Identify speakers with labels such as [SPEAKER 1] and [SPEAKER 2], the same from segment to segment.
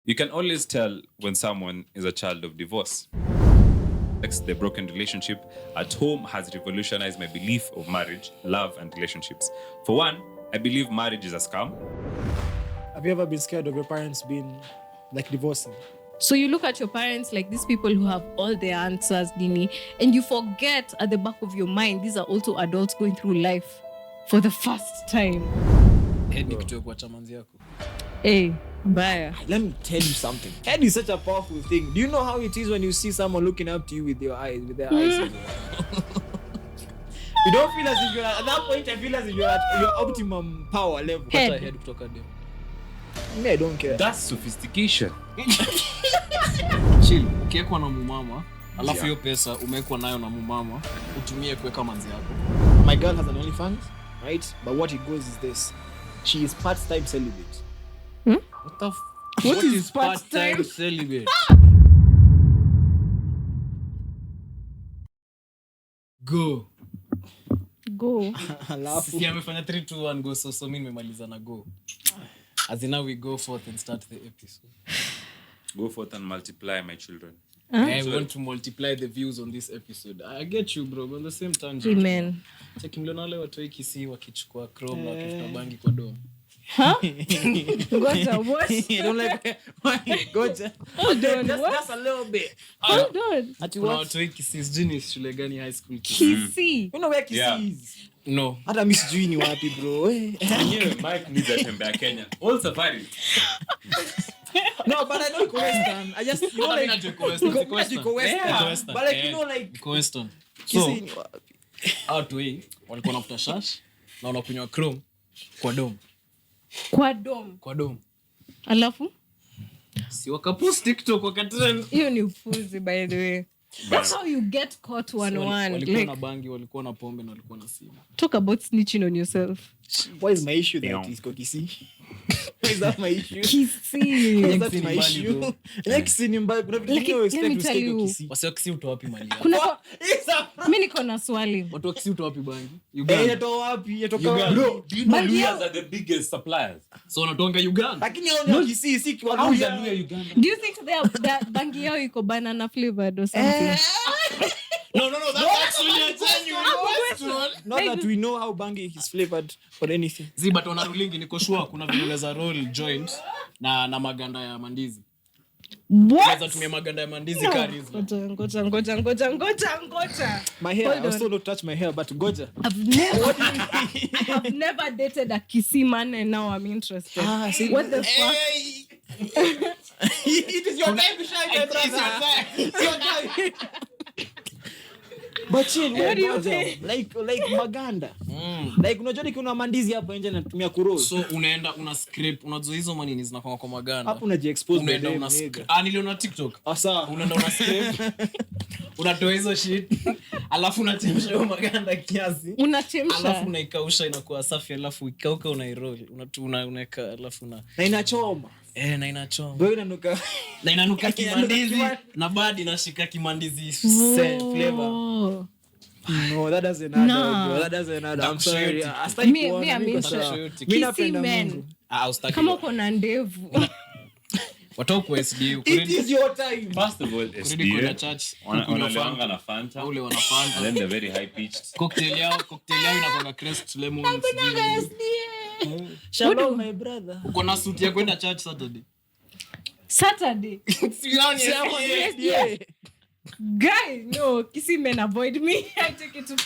[SPEAKER 1] You can always tell when someone is a child of divorce. The broken relationship at home has revolutionized my belief of marriage, love, and relationships. For one, I believe marriage is a scam.
[SPEAKER 2] Have you ever been scared of your parents being divorcing?
[SPEAKER 3] So you look at your parents like these people who have all their answers, Dini, and you forget at the back of your mind, these are also adults going through life for the first time. Hey, bye.
[SPEAKER 2] Let me tell you something. Head is such a powerful thing. Do you know how it is when you see someone looking up to you with their eyes? You don't feel as if you're at that point. I feel as if you're at your optimum power level.
[SPEAKER 3] Head.
[SPEAKER 2] Me, I don't care.
[SPEAKER 1] That's sophistication.
[SPEAKER 4] Chill, ukiekwa na mumama, alafu hiyo pesa umekwa nayo na mumama, utumie kuweka manzi yako.
[SPEAKER 2] My girl has an OnlyFans, right? But what it goes is this. She is part-time celibate.
[SPEAKER 4] What is part-time celibate? Go. Sisi amefanya 3 2 1 go, so mimi nimemaliza na go. As in now we go forth and start the episode.
[SPEAKER 1] Go forth and multiply, my children.
[SPEAKER 4] I want to multiply the views on this episode. I get you, bro, but at the same time,
[SPEAKER 3] Amen.
[SPEAKER 4] Check mlio wale watu wa Kisii wakichukua chrome na wakifuta bangi kwa dome.
[SPEAKER 3] Huh? Goja, what?
[SPEAKER 2] You don't like Goja.
[SPEAKER 3] Hold on,
[SPEAKER 2] Just a little bit.
[SPEAKER 3] Hold on.
[SPEAKER 4] Kuna watu wa Kisii, sijui ni shule gani high school.
[SPEAKER 3] Kisii.
[SPEAKER 2] You know where Kisii is?
[SPEAKER 4] No.
[SPEAKER 2] Hata mimi sijui ni wapi, bro.
[SPEAKER 1] Yenyewe Mike needs a tembea Kenya. All safari.
[SPEAKER 2] No, but I know Iko Western. I just, you know, like Iko Western. But like, you know, like
[SPEAKER 4] Iko Western.
[SPEAKER 2] Kisii
[SPEAKER 4] So,
[SPEAKER 2] ni wapi?
[SPEAKER 4] watu hii walikuwa wanafuta shash na wanakunywa chrome kwa dome. Kwa dome.
[SPEAKER 3] Alafu?
[SPEAKER 4] Si wakapost TikTok wakatrend.
[SPEAKER 3] Hiyo ni ufuzi, by the way. That's how you get caught 101.
[SPEAKER 4] Walikuwa na bangi, walikuwa na pombe na walikuwa na simu.
[SPEAKER 3] Talk about snitching on yourself.
[SPEAKER 2] What is my issue that is Kisii? Is that my issue?
[SPEAKER 3] Kisii.
[SPEAKER 2] Is that my issue? Kisii ni mbaya. Kuna vitu vingine expect to stay kwa Kisii.
[SPEAKER 4] Wasi wa Kisii utoa wapi mali yako?
[SPEAKER 3] Kuna mimi niko na swali.
[SPEAKER 4] Watu wa Kisii utoa wapi bangi?
[SPEAKER 2] Yatoka wapi? Yatoka wapi?
[SPEAKER 1] Bro, do you know Luyas are the biggest suppliers?
[SPEAKER 4] So wanatoka Uganda.
[SPEAKER 2] Lakini hao ni Kisii, si kwa
[SPEAKER 1] Luya Uganda.
[SPEAKER 3] Do you think their bangi yao iko banana flavored or something?
[SPEAKER 4] No, that's actually a genuine question.
[SPEAKER 2] Not that we know how bangi is flavored or anything.
[SPEAKER 4] But wana rulingi niko sure kuna vile za roll joint na maganda ya mandizi.
[SPEAKER 3] What?
[SPEAKER 4] Unaweza tumia maganda ya mandizi charisma.
[SPEAKER 3] Ngoja.
[SPEAKER 2] My hair, I also don't touch my hair, but Goja.
[SPEAKER 3] I have never dated a Kisii man and now I'm interested.
[SPEAKER 2] See,
[SPEAKER 3] What the fuck?
[SPEAKER 2] It is your time to shine, my brother. It's your time. But chill,
[SPEAKER 3] What do you think?
[SPEAKER 2] Like maganda. Like unajua kuna mandizi hapa nje natumia kuroll.
[SPEAKER 4] So unaenda una scrape, unajua hizo manini zinakuwa kwa maganda.
[SPEAKER 2] Hapo unaji-expose
[SPEAKER 4] unaenda una scrape. Niliona TikTok.
[SPEAKER 2] Asa.
[SPEAKER 4] Unaenda una scrape. Unatoa hizo shit. Alafu unachemsha hiyo maganda kiasi.
[SPEAKER 3] Unachemsha.
[SPEAKER 4] Alafu unaikausha inakuwa safi, alafu ikauka unairoll. Unaweka alafu
[SPEAKER 2] na inachoma.
[SPEAKER 4] Na inachoma.
[SPEAKER 2] Bro inanuka.
[SPEAKER 4] Na inanuka kimandizi na bado inashika kimandizi flavor.
[SPEAKER 2] No, that doesn't add up, bro. That doesn't add up. I'm sorry.
[SPEAKER 3] I'm interested. Kisii men. Kama uko na ndevu.
[SPEAKER 4] Watoku SDU.
[SPEAKER 2] It is your time.
[SPEAKER 1] First of all, SDU. Wanaleanga na Fanta.
[SPEAKER 4] Ule wana Fanta.
[SPEAKER 1] And then they're very high pitched.
[SPEAKER 4] Cocktail yao inakuwa crest lemon.
[SPEAKER 3] Hakuna SDA.
[SPEAKER 2] Shalom my brother.
[SPEAKER 4] Uko na suit ya kwenda church Saturday.
[SPEAKER 2] Yeah.
[SPEAKER 3] Guy, no, Kisii men avoid me. I take it to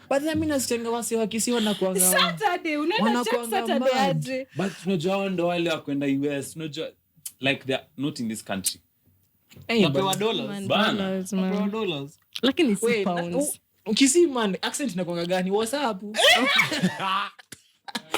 [SPEAKER 2] But I mean nasichanga wasi wa Kisii wanakuanga.
[SPEAKER 3] Saturday, unaenda church Saturday aje.
[SPEAKER 1] But unajua ndo wale wa kwenda US, unajua like they are not in this country.
[SPEAKER 4] Napewa dollars.
[SPEAKER 1] Bana.
[SPEAKER 4] Napewa dollars.
[SPEAKER 3] Lakini si pounds.
[SPEAKER 2] Kisii man, accent inakuanga gani? What's up?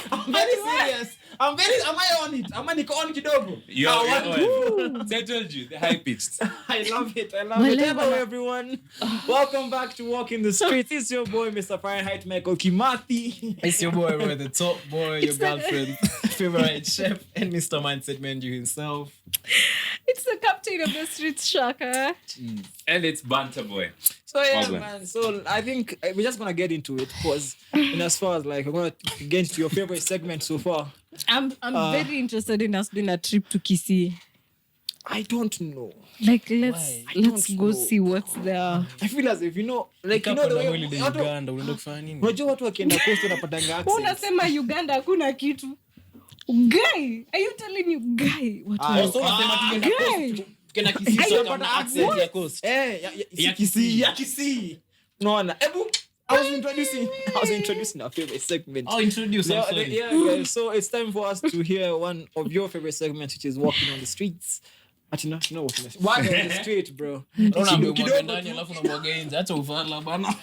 [SPEAKER 2] I'm very serious. Am I on it? Am I on kidogo?
[SPEAKER 1] You're on. I told you, the high pitched.
[SPEAKER 2] I love it. Hello everyone. Welcome back to Walk in the Streets. It's your boy Mr. Fahrenheit Michael Kimathi.
[SPEAKER 4] It's your boy, the top boy, your girlfriend's favorite chef, and Mr. Mindset Menu himself.
[SPEAKER 3] It's the captain of the street, Shaka.
[SPEAKER 1] And it's Banter Boy.
[SPEAKER 2] So yeah, man. So I think we're just gonna get into it because, in as far as like we're gonna get into your favorite segment so far.
[SPEAKER 3] I'm very interested in us doing a trip to Kisii.
[SPEAKER 2] I don't know.
[SPEAKER 3] Like
[SPEAKER 4] Why?
[SPEAKER 3] let's
[SPEAKER 2] don't
[SPEAKER 3] go
[SPEAKER 2] know.
[SPEAKER 3] see what's there.
[SPEAKER 2] I feel as if the way
[SPEAKER 4] Uganda unaenda kufanya nini?
[SPEAKER 2] unajua watu wakienda coast wanapatanga accents.
[SPEAKER 3] Unasema Uganda hakuna kitu. Guy, are you telling you guy? What was
[SPEAKER 4] So unasema tukienda coast, tukienda Kisii
[SPEAKER 2] Hey,
[SPEAKER 4] kama na accent ya coast.
[SPEAKER 2] ya Kisii. Unaona? I was introducing our favorite segment.
[SPEAKER 4] Oh, introduce, I'm sorry.
[SPEAKER 2] Guys. So it's time for us to hear one of your favorite segments, which is walking on the streets. Walking on the street, bro.
[SPEAKER 4] Unaambia
[SPEAKER 2] Kidogo
[SPEAKER 4] umwage ndani alafu unamwaga nje. Acha uvala bana.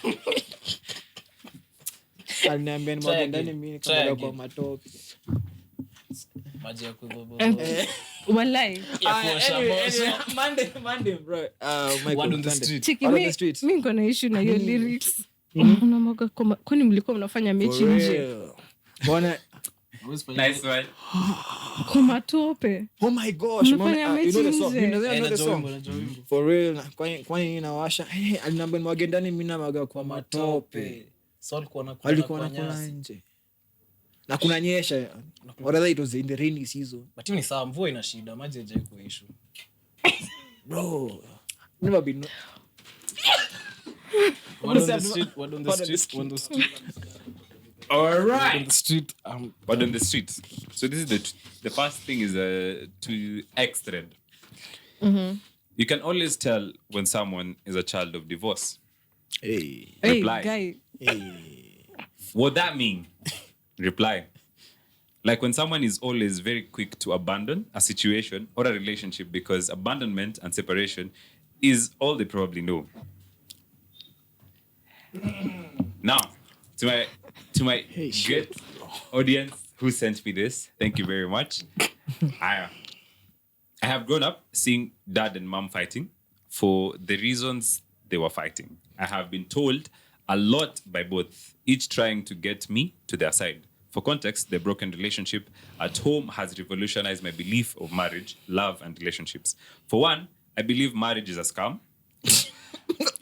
[SPEAKER 2] Aliniambia nimwage ndani mimi kama kwa matope.
[SPEAKER 4] Maji ya kubobo.
[SPEAKER 3] Walai.
[SPEAKER 2] Anyway, Monday, bro.
[SPEAKER 4] Word on the street.
[SPEAKER 3] Chiki,
[SPEAKER 2] Out on the streets.
[SPEAKER 3] mi niko na issue na hiyo lyrics. Unamwaga kwani mlikuwa mnafanya mechi nje?
[SPEAKER 2] Bwana,
[SPEAKER 1] Nice one.
[SPEAKER 3] Kwa matope.
[SPEAKER 2] oh my gosh,
[SPEAKER 3] Unafanya
[SPEAKER 2] you know the
[SPEAKER 3] mechi
[SPEAKER 2] song.
[SPEAKER 3] nje.
[SPEAKER 2] You know the song.
[SPEAKER 4] Najua wimbo.
[SPEAKER 2] For real. Kwani inawasha. Aliniambia nimwage ndani mimi namwaga kwa matope.
[SPEAKER 4] So alikuwa
[SPEAKER 2] Walikuwa
[SPEAKER 4] anakula
[SPEAKER 2] wanakula nje. Na kunanyesha. Or rather it was in the rainy season.
[SPEAKER 4] But ni saa mvua ina shida, maji haijai kuwa issue.
[SPEAKER 2] Bro, never been.
[SPEAKER 4] Word on the street, word on the street, word on the street.
[SPEAKER 1] All
[SPEAKER 4] Word on
[SPEAKER 1] right.
[SPEAKER 4] the street.
[SPEAKER 1] But on the street. So this is the first thing is to extend. You can always tell when someone is a child of divorce.
[SPEAKER 2] Hey.
[SPEAKER 3] Hey,
[SPEAKER 1] Reply.
[SPEAKER 3] guy.
[SPEAKER 1] What that mean? Reply. Like when someone is always very quick to abandon a situation or a relationship because abandonment and separation is all they probably know. Now, to my great audience who sent me this, thank you very much. I have grown up seeing dad and mom fighting for the reasons they were fighting. I have been told a lot by both, each trying to get me to their side. For context, the broken relationship at home has revolutionized my belief of marriage, love, and relationships. For one, I believe marriage is a scam.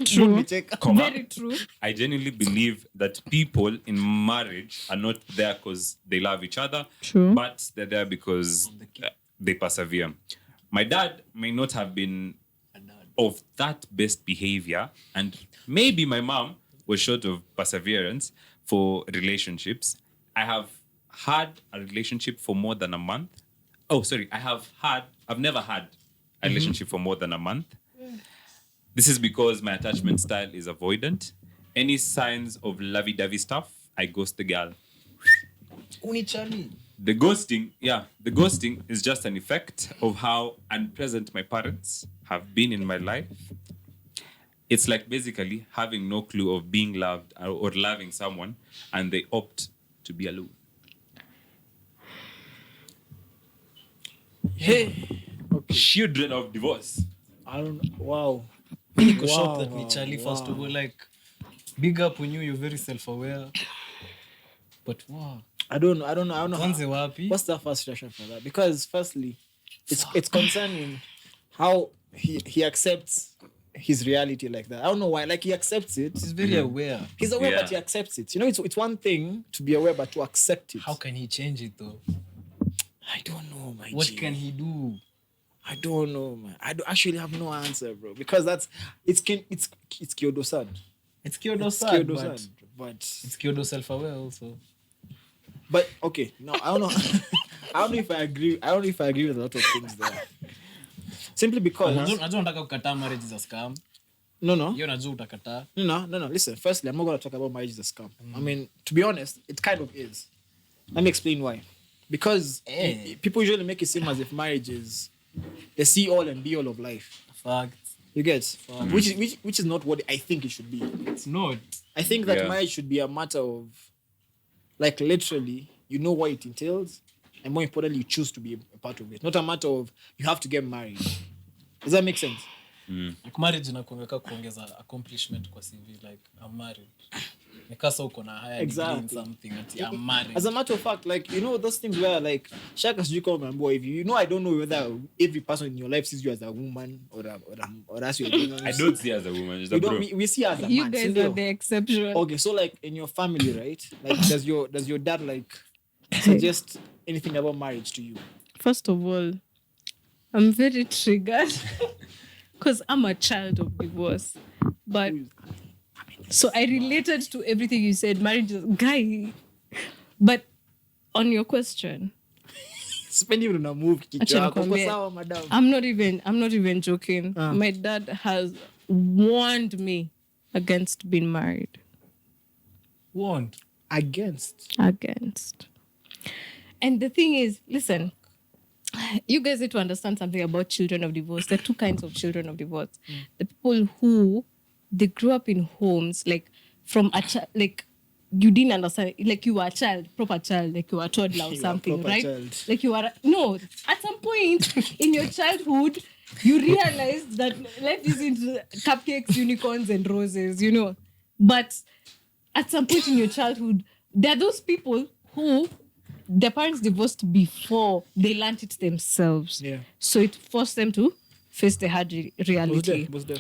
[SPEAKER 3] True.
[SPEAKER 1] Comma.
[SPEAKER 3] Very true.
[SPEAKER 1] I genuinely believe that people in marriage are not there because they love each other,
[SPEAKER 3] True.
[SPEAKER 1] but they're there because they persevere. My dad may not have been of that best behavior, and maybe my mom was short of perseverance for relationships. I have had a relationship for more than a month. Oh, sorry. I've never had a relationship for more than a month. This is because my attachment style is avoidant. Any signs of lovey-dovey stuff, I ghost the girl.
[SPEAKER 4] Unichali.
[SPEAKER 1] The ghosting is just an effect of how unpresent my parents have been in my life. It's like basically having no clue of being loved or loving someone, and they opt to be alone.
[SPEAKER 2] Hey. Okay.
[SPEAKER 1] Children of divorce.
[SPEAKER 2] I don't know. Wow.
[SPEAKER 4] Niko shocked that ni Charlie first of all, like big up on you, you're very self-aware. But wow.
[SPEAKER 2] I don't know.
[SPEAKER 4] Kwanze wapi?
[SPEAKER 2] What's the first reaction for that? Because firstly, it's concerning how he accepts his reality like that. I don't know why. Like he accepts it.
[SPEAKER 4] He's very aware.
[SPEAKER 2] He's aware,
[SPEAKER 1] Yeah.
[SPEAKER 2] but he accepts it. You know, it's one thing to be aware, but to accept it.
[SPEAKER 4] How can he change it though?
[SPEAKER 2] I don't know, my
[SPEAKER 4] What
[SPEAKER 2] G.
[SPEAKER 4] can he do?
[SPEAKER 2] I don't know, man. I actually have no answer, bro. Because it's Kyodo-san.
[SPEAKER 4] It's Kyodo
[SPEAKER 2] It's
[SPEAKER 4] sad,
[SPEAKER 2] Kyodo-san, but
[SPEAKER 4] it's Kyodo self-aware also.
[SPEAKER 2] But okay, no, I don't know. I don't know if I agree. I don't know if I agree with a lot of things there. Simply because
[SPEAKER 4] Najua unataka kukataa marriage is a scam.
[SPEAKER 2] no.
[SPEAKER 4] Hiyo najua utakataa.
[SPEAKER 2] No. Listen, firstly, I'm not going to talk about marriage as a scam. I mean, to be honest, it kind of is. Let me explain why. Because people usually make it seem as if marriage is the see all and be all of life.
[SPEAKER 4] Fact.
[SPEAKER 2] You get, which is not what I think it should be.
[SPEAKER 4] It's not.
[SPEAKER 2] I think that marriage should be a matter of, like, literally, you know what it entails, and more importantly, you choose to be a part of it. Not a matter of you have to get married. Does that make sense?
[SPEAKER 4] Like marriage inakuongeka kuongeza accomplishment kwa CV, like I'm married. Nikasa uko na higher degree in something that I'm married.
[SPEAKER 2] As a matter of fact, like, you know, those things where, like, Shaka Sujiko, my boy, if you know, I don't know whether every person in your life sees you as a woman or as you're doing.
[SPEAKER 1] I don't see her as a woman. She's a bro.
[SPEAKER 2] We see her as a
[SPEAKER 3] You
[SPEAKER 2] man.
[SPEAKER 3] guys
[SPEAKER 2] Sindio?
[SPEAKER 3] are the exception.
[SPEAKER 2] Okay, so like in your family, right? Like, does your dad like suggest anything about marriage to you?
[SPEAKER 3] First of all, I'm very triggered because I'm a child of divorce. But so I related to everything you said, marriage is guy. But on your question,
[SPEAKER 2] Spend even on a move.
[SPEAKER 3] acha nikwambie, I'm not even joking. My dad has warned me against being married.
[SPEAKER 4] Warned.
[SPEAKER 2] Against.
[SPEAKER 3] And the thing is, listen, you guys need to understand something about children of divorce. There are two kinds of children of divorce. The people who they grew up in homes like from a child, like you didn't understand, like you were a child, proper child, like you were a toddler or something, right?
[SPEAKER 2] Child.
[SPEAKER 3] Like you are no. At some point in your childhood, you realized that life isn't cupcakes, unicorns, and roses, you know. But at some point in your childhood, there are those people who their parents divorced before they learned it themselves.
[SPEAKER 2] Yeah.
[SPEAKER 3] So it forced them to face the hard reality.
[SPEAKER 2] Was there?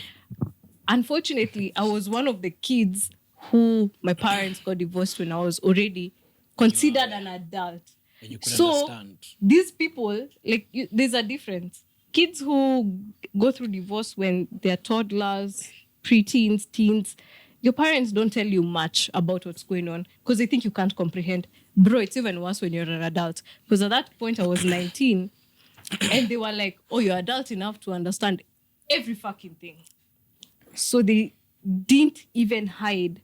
[SPEAKER 3] Unfortunately, I was one of the kids who my parents got divorced when I was already considered an adult.
[SPEAKER 4] And you couldn't
[SPEAKER 3] So
[SPEAKER 4] understand.
[SPEAKER 3] these people, like, there's a difference. Kids who go through divorce when they're toddlers, preteens, teens, your parents don't tell you much about what's going on because they think you can't comprehend. Bro, it's even worse when you're an adult. Because at that point, I was 19 and they were like, oh, you're adult enough to understand every fucking thing. So they didn't even hide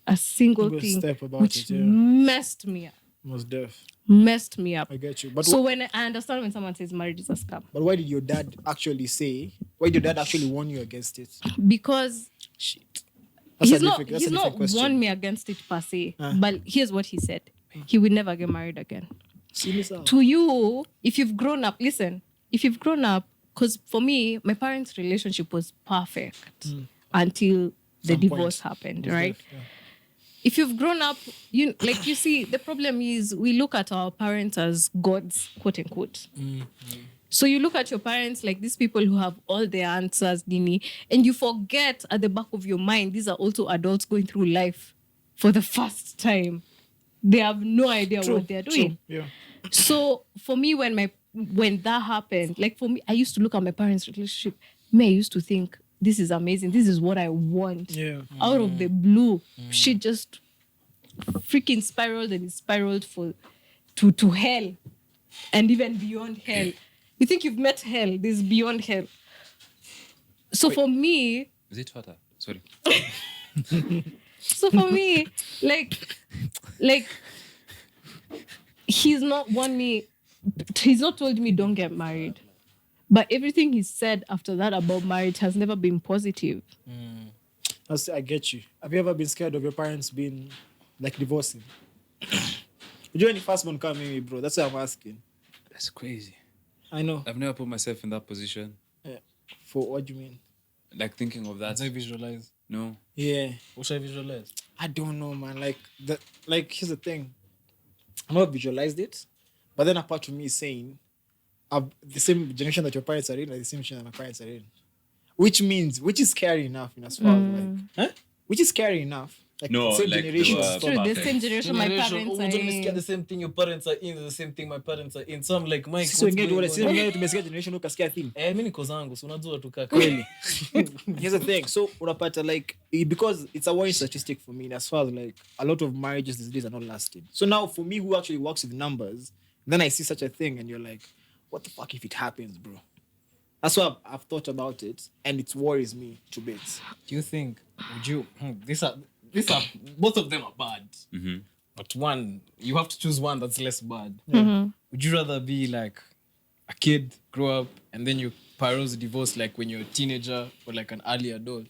[SPEAKER 3] a single
[SPEAKER 2] Single
[SPEAKER 3] thing,
[SPEAKER 2] step about
[SPEAKER 3] which
[SPEAKER 2] it, yeah.
[SPEAKER 3] messed me up.
[SPEAKER 2] Was deaf.
[SPEAKER 3] Messed me up.
[SPEAKER 2] I get you. But
[SPEAKER 3] So when I understand when someone says marriage is a scam,
[SPEAKER 2] but why did your dad actually say? Why did your dad actually warn you against it?
[SPEAKER 3] because
[SPEAKER 2] That's
[SPEAKER 3] he's
[SPEAKER 2] a
[SPEAKER 3] not
[SPEAKER 2] different question.
[SPEAKER 3] warned me against it per se. But here's what he said: he would never get married again.
[SPEAKER 2] See this out.
[SPEAKER 3] To you, if you've grown up, listen. If you've grown up, because for me, my parents' relationship was perfect until the
[SPEAKER 2] Some
[SPEAKER 3] divorce
[SPEAKER 2] point.
[SPEAKER 3] happened,
[SPEAKER 2] Was
[SPEAKER 3] right?
[SPEAKER 2] deaf, yeah.
[SPEAKER 3] If you've grown up, you see, the problem is we look at our parents as gods, quote unquote. So you look at your parents like these people who have all the answers, Dini, and you forget at the back of your mind, these are also adults going through life for the first time. They have no idea what they're doing.
[SPEAKER 2] Yeah.
[SPEAKER 3] So for me, when that happened, like for me, I used to look at my parents' relationship. I used to think, this is amazing. This is what I want.
[SPEAKER 2] Yeah.
[SPEAKER 3] Out of the blue, she just freaking spiraled and it spiraled to hell and even beyond hell. You think you've met hell? There's beyond hell. So for me,
[SPEAKER 1] Is it water? Sorry.
[SPEAKER 3] So for me, like he's not told me don't get married. But everything he said after that about marriage has never been positive.
[SPEAKER 2] I get you. Have you ever been scared of your parents being like divorcing? Would you any firstborn come in, bro? That's what I'm asking.
[SPEAKER 1] That's crazy.
[SPEAKER 2] I know.
[SPEAKER 1] I've never put myself in that position.
[SPEAKER 2] Yeah. For what do you mean?
[SPEAKER 1] Like thinking of that.
[SPEAKER 4] As I visualize.
[SPEAKER 1] No.
[SPEAKER 2] Yeah.
[SPEAKER 4] What should I visualize?
[SPEAKER 2] I don't know, man. Like here's the thing. I've not visualized it, but then apart from me saying, the same generation that your parents are in, like the same generation that my parents are in, which is scary enough, as far as which is scary enough. Like
[SPEAKER 1] No,
[SPEAKER 2] the same
[SPEAKER 1] like
[SPEAKER 2] generation.
[SPEAKER 1] they were-
[SPEAKER 2] is
[SPEAKER 3] True, the
[SPEAKER 1] perfect.
[SPEAKER 3] same generation my parents are in.
[SPEAKER 4] The same thing your parents are in, the same thing my parents are in. So I'm like, Mike,
[SPEAKER 2] So
[SPEAKER 4] what's
[SPEAKER 2] wengine
[SPEAKER 4] going
[SPEAKER 2] wale
[SPEAKER 4] on?
[SPEAKER 2] sisi tumesikia generation ukasikia thing.
[SPEAKER 4] Mi niko zangu, so unajua tu kaka.
[SPEAKER 2] Kweli. Here's the thing. So unapata like because it's a worrying statistic for me as far as like a lot of marriages these days are not lasting. So now for me who actually works with numbers, then I see such a thing and you're like, what the fuck if it happens, bro? That's why I've thought about it and it worries me to bits.
[SPEAKER 4] Do you think, these are both of them are bad.
[SPEAKER 1] Mm-hmm.
[SPEAKER 4] But one, you have to choose one that's less bad.
[SPEAKER 3] Mm-hmm.
[SPEAKER 4] Would you rather be like a kid, grow up, and then your parents divorce like when you're a teenager or like an early adult?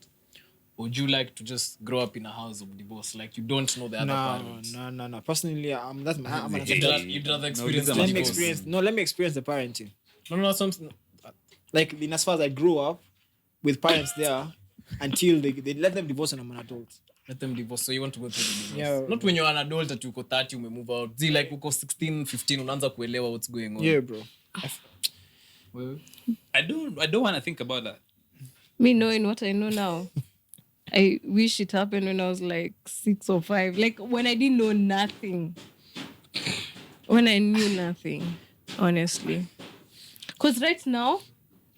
[SPEAKER 4] Or would you like to just grow up in a house of divorce? Like you don't know the other parents?
[SPEAKER 2] No. Personally, I'm an
[SPEAKER 4] You'd rather experience the
[SPEAKER 1] No,
[SPEAKER 4] divorce.
[SPEAKER 2] let me experience the parenting.
[SPEAKER 4] No, something.
[SPEAKER 2] Like in as far as I grew up with parents there until they let them divorce and I'm an adult.
[SPEAKER 4] Let them divorce. So you want to go through the divorce.
[SPEAKER 2] Yeah.
[SPEAKER 4] Not when you're an adult that uko 30, move out. See, like uko 16, 15, unaanza kuelewa what's going on.
[SPEAKER 2] Yeah, bro.
[SPEAKER 4] Well,
[SPEAKER 1] I don't want to think about that.
[SPEAKER 3] Me knowing what I know now, I wish it happened when I was like 6 or 5. Like when I didn't know nothing. When I knew nothing, honestly. Because right now,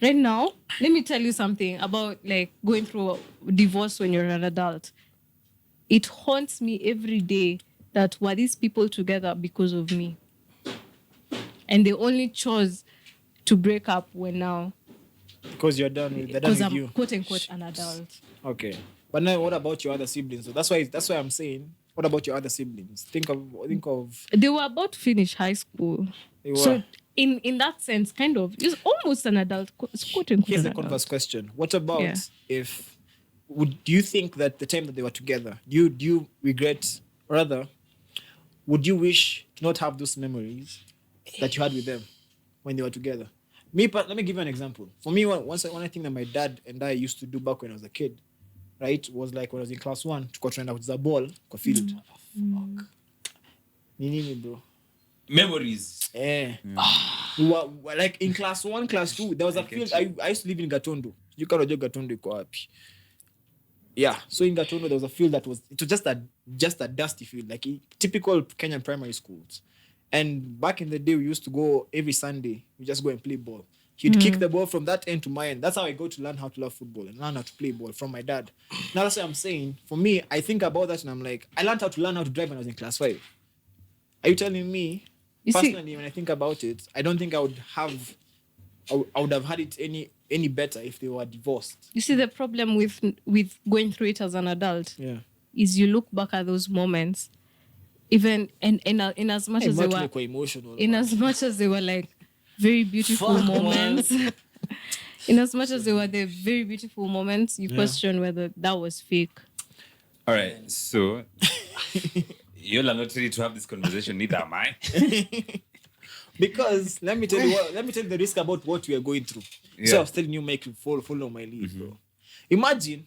[SPEAKER 3] right now, let me tell you something about like going through a divorce when you're an adult. It haunts me every day that were these people together because of me, and they only chose to break up when now
[SPEAKER 2] Because you're done with, they're done
[SPEAKER 3] because
[SPEAKER 2] with
[SPEAKER 3] I'm
[SPEAKER 2] you.
[SPEAKER 3] quote unquote an adult.
[SPEAKER 2] Okay. But now what about your other siblings? So that's why I'm saying, what about your other siblings? Think of
[SPEAKER 3] They were about to finish high school,
[SPEAKER 2] They
[SPEAKER 3] so
[SPEAKER 2] were.
[SPEAKER 3] in that sense, kind of, it's almost an adult. It's quote unquote
[SPEAKER 2] Here's
[SPEAKER 3] an
[SPEAKER 2] the converse
[SPEAKER 3] adult.
[SPEAKER 2] question. What about
[SPEAKER 3] Yeah.
[SPEAKER 2] if do you think that the time that they were together, do you regret, rather, would you wish to not have those memories that you had with them when they were together? Let me give you an example. For me, one thing that my dad and I used to do back when I was a kid, right, was like when I was in class 1, to tunaenda kucheza ball kwa field. Fuck. Nini bro?
[SPEAKER 1] Memories.
[SPEAKER 2] We were like in class 1, class 2, there was a field. I used to live in Gatondo. You can't know Gatondo iko wapi. Yeah, so in Gatondo there was a field that was just a dusty field, like typical Kenyan primary schools. And back in the day, we used to go every Sunday. We just go and play ball. He'd kick the ball from that end to my end. That's how I got to learn how to love football and learn how to play ball from my dad. Now that's what I'm saying. For me, I think about that and I'm like, I learned how to drive when I was in class 5. Are you telling me?
[SPEAKER 3] You see-
[SPEAKER 2] Personally, when I think about it, I don't think I would have had it any better if they were divorced.
[SPEAKER 3] You see, the problem with going through it as an adult
[SPEAKER 2] Yeah.
[SPEAKER 3] is you look back at those moments, even in as much as they were
[SPEAKER 2] Emotional.
[SPEAKER 3] in as much as they were like very beautiful moments. In as much as they were the very beautiful moments, you question whether that was fake.
[SPEAKER 1] All right, so you all are not ready to have this conversation, neither am I.
[SPEAKER 2] Because let me tell you the risk about what we are going through. So
[SPEAKER 1] Yeah.
[SPEAKER 2] I was telling you, make you follow my lead, bro. Imagine,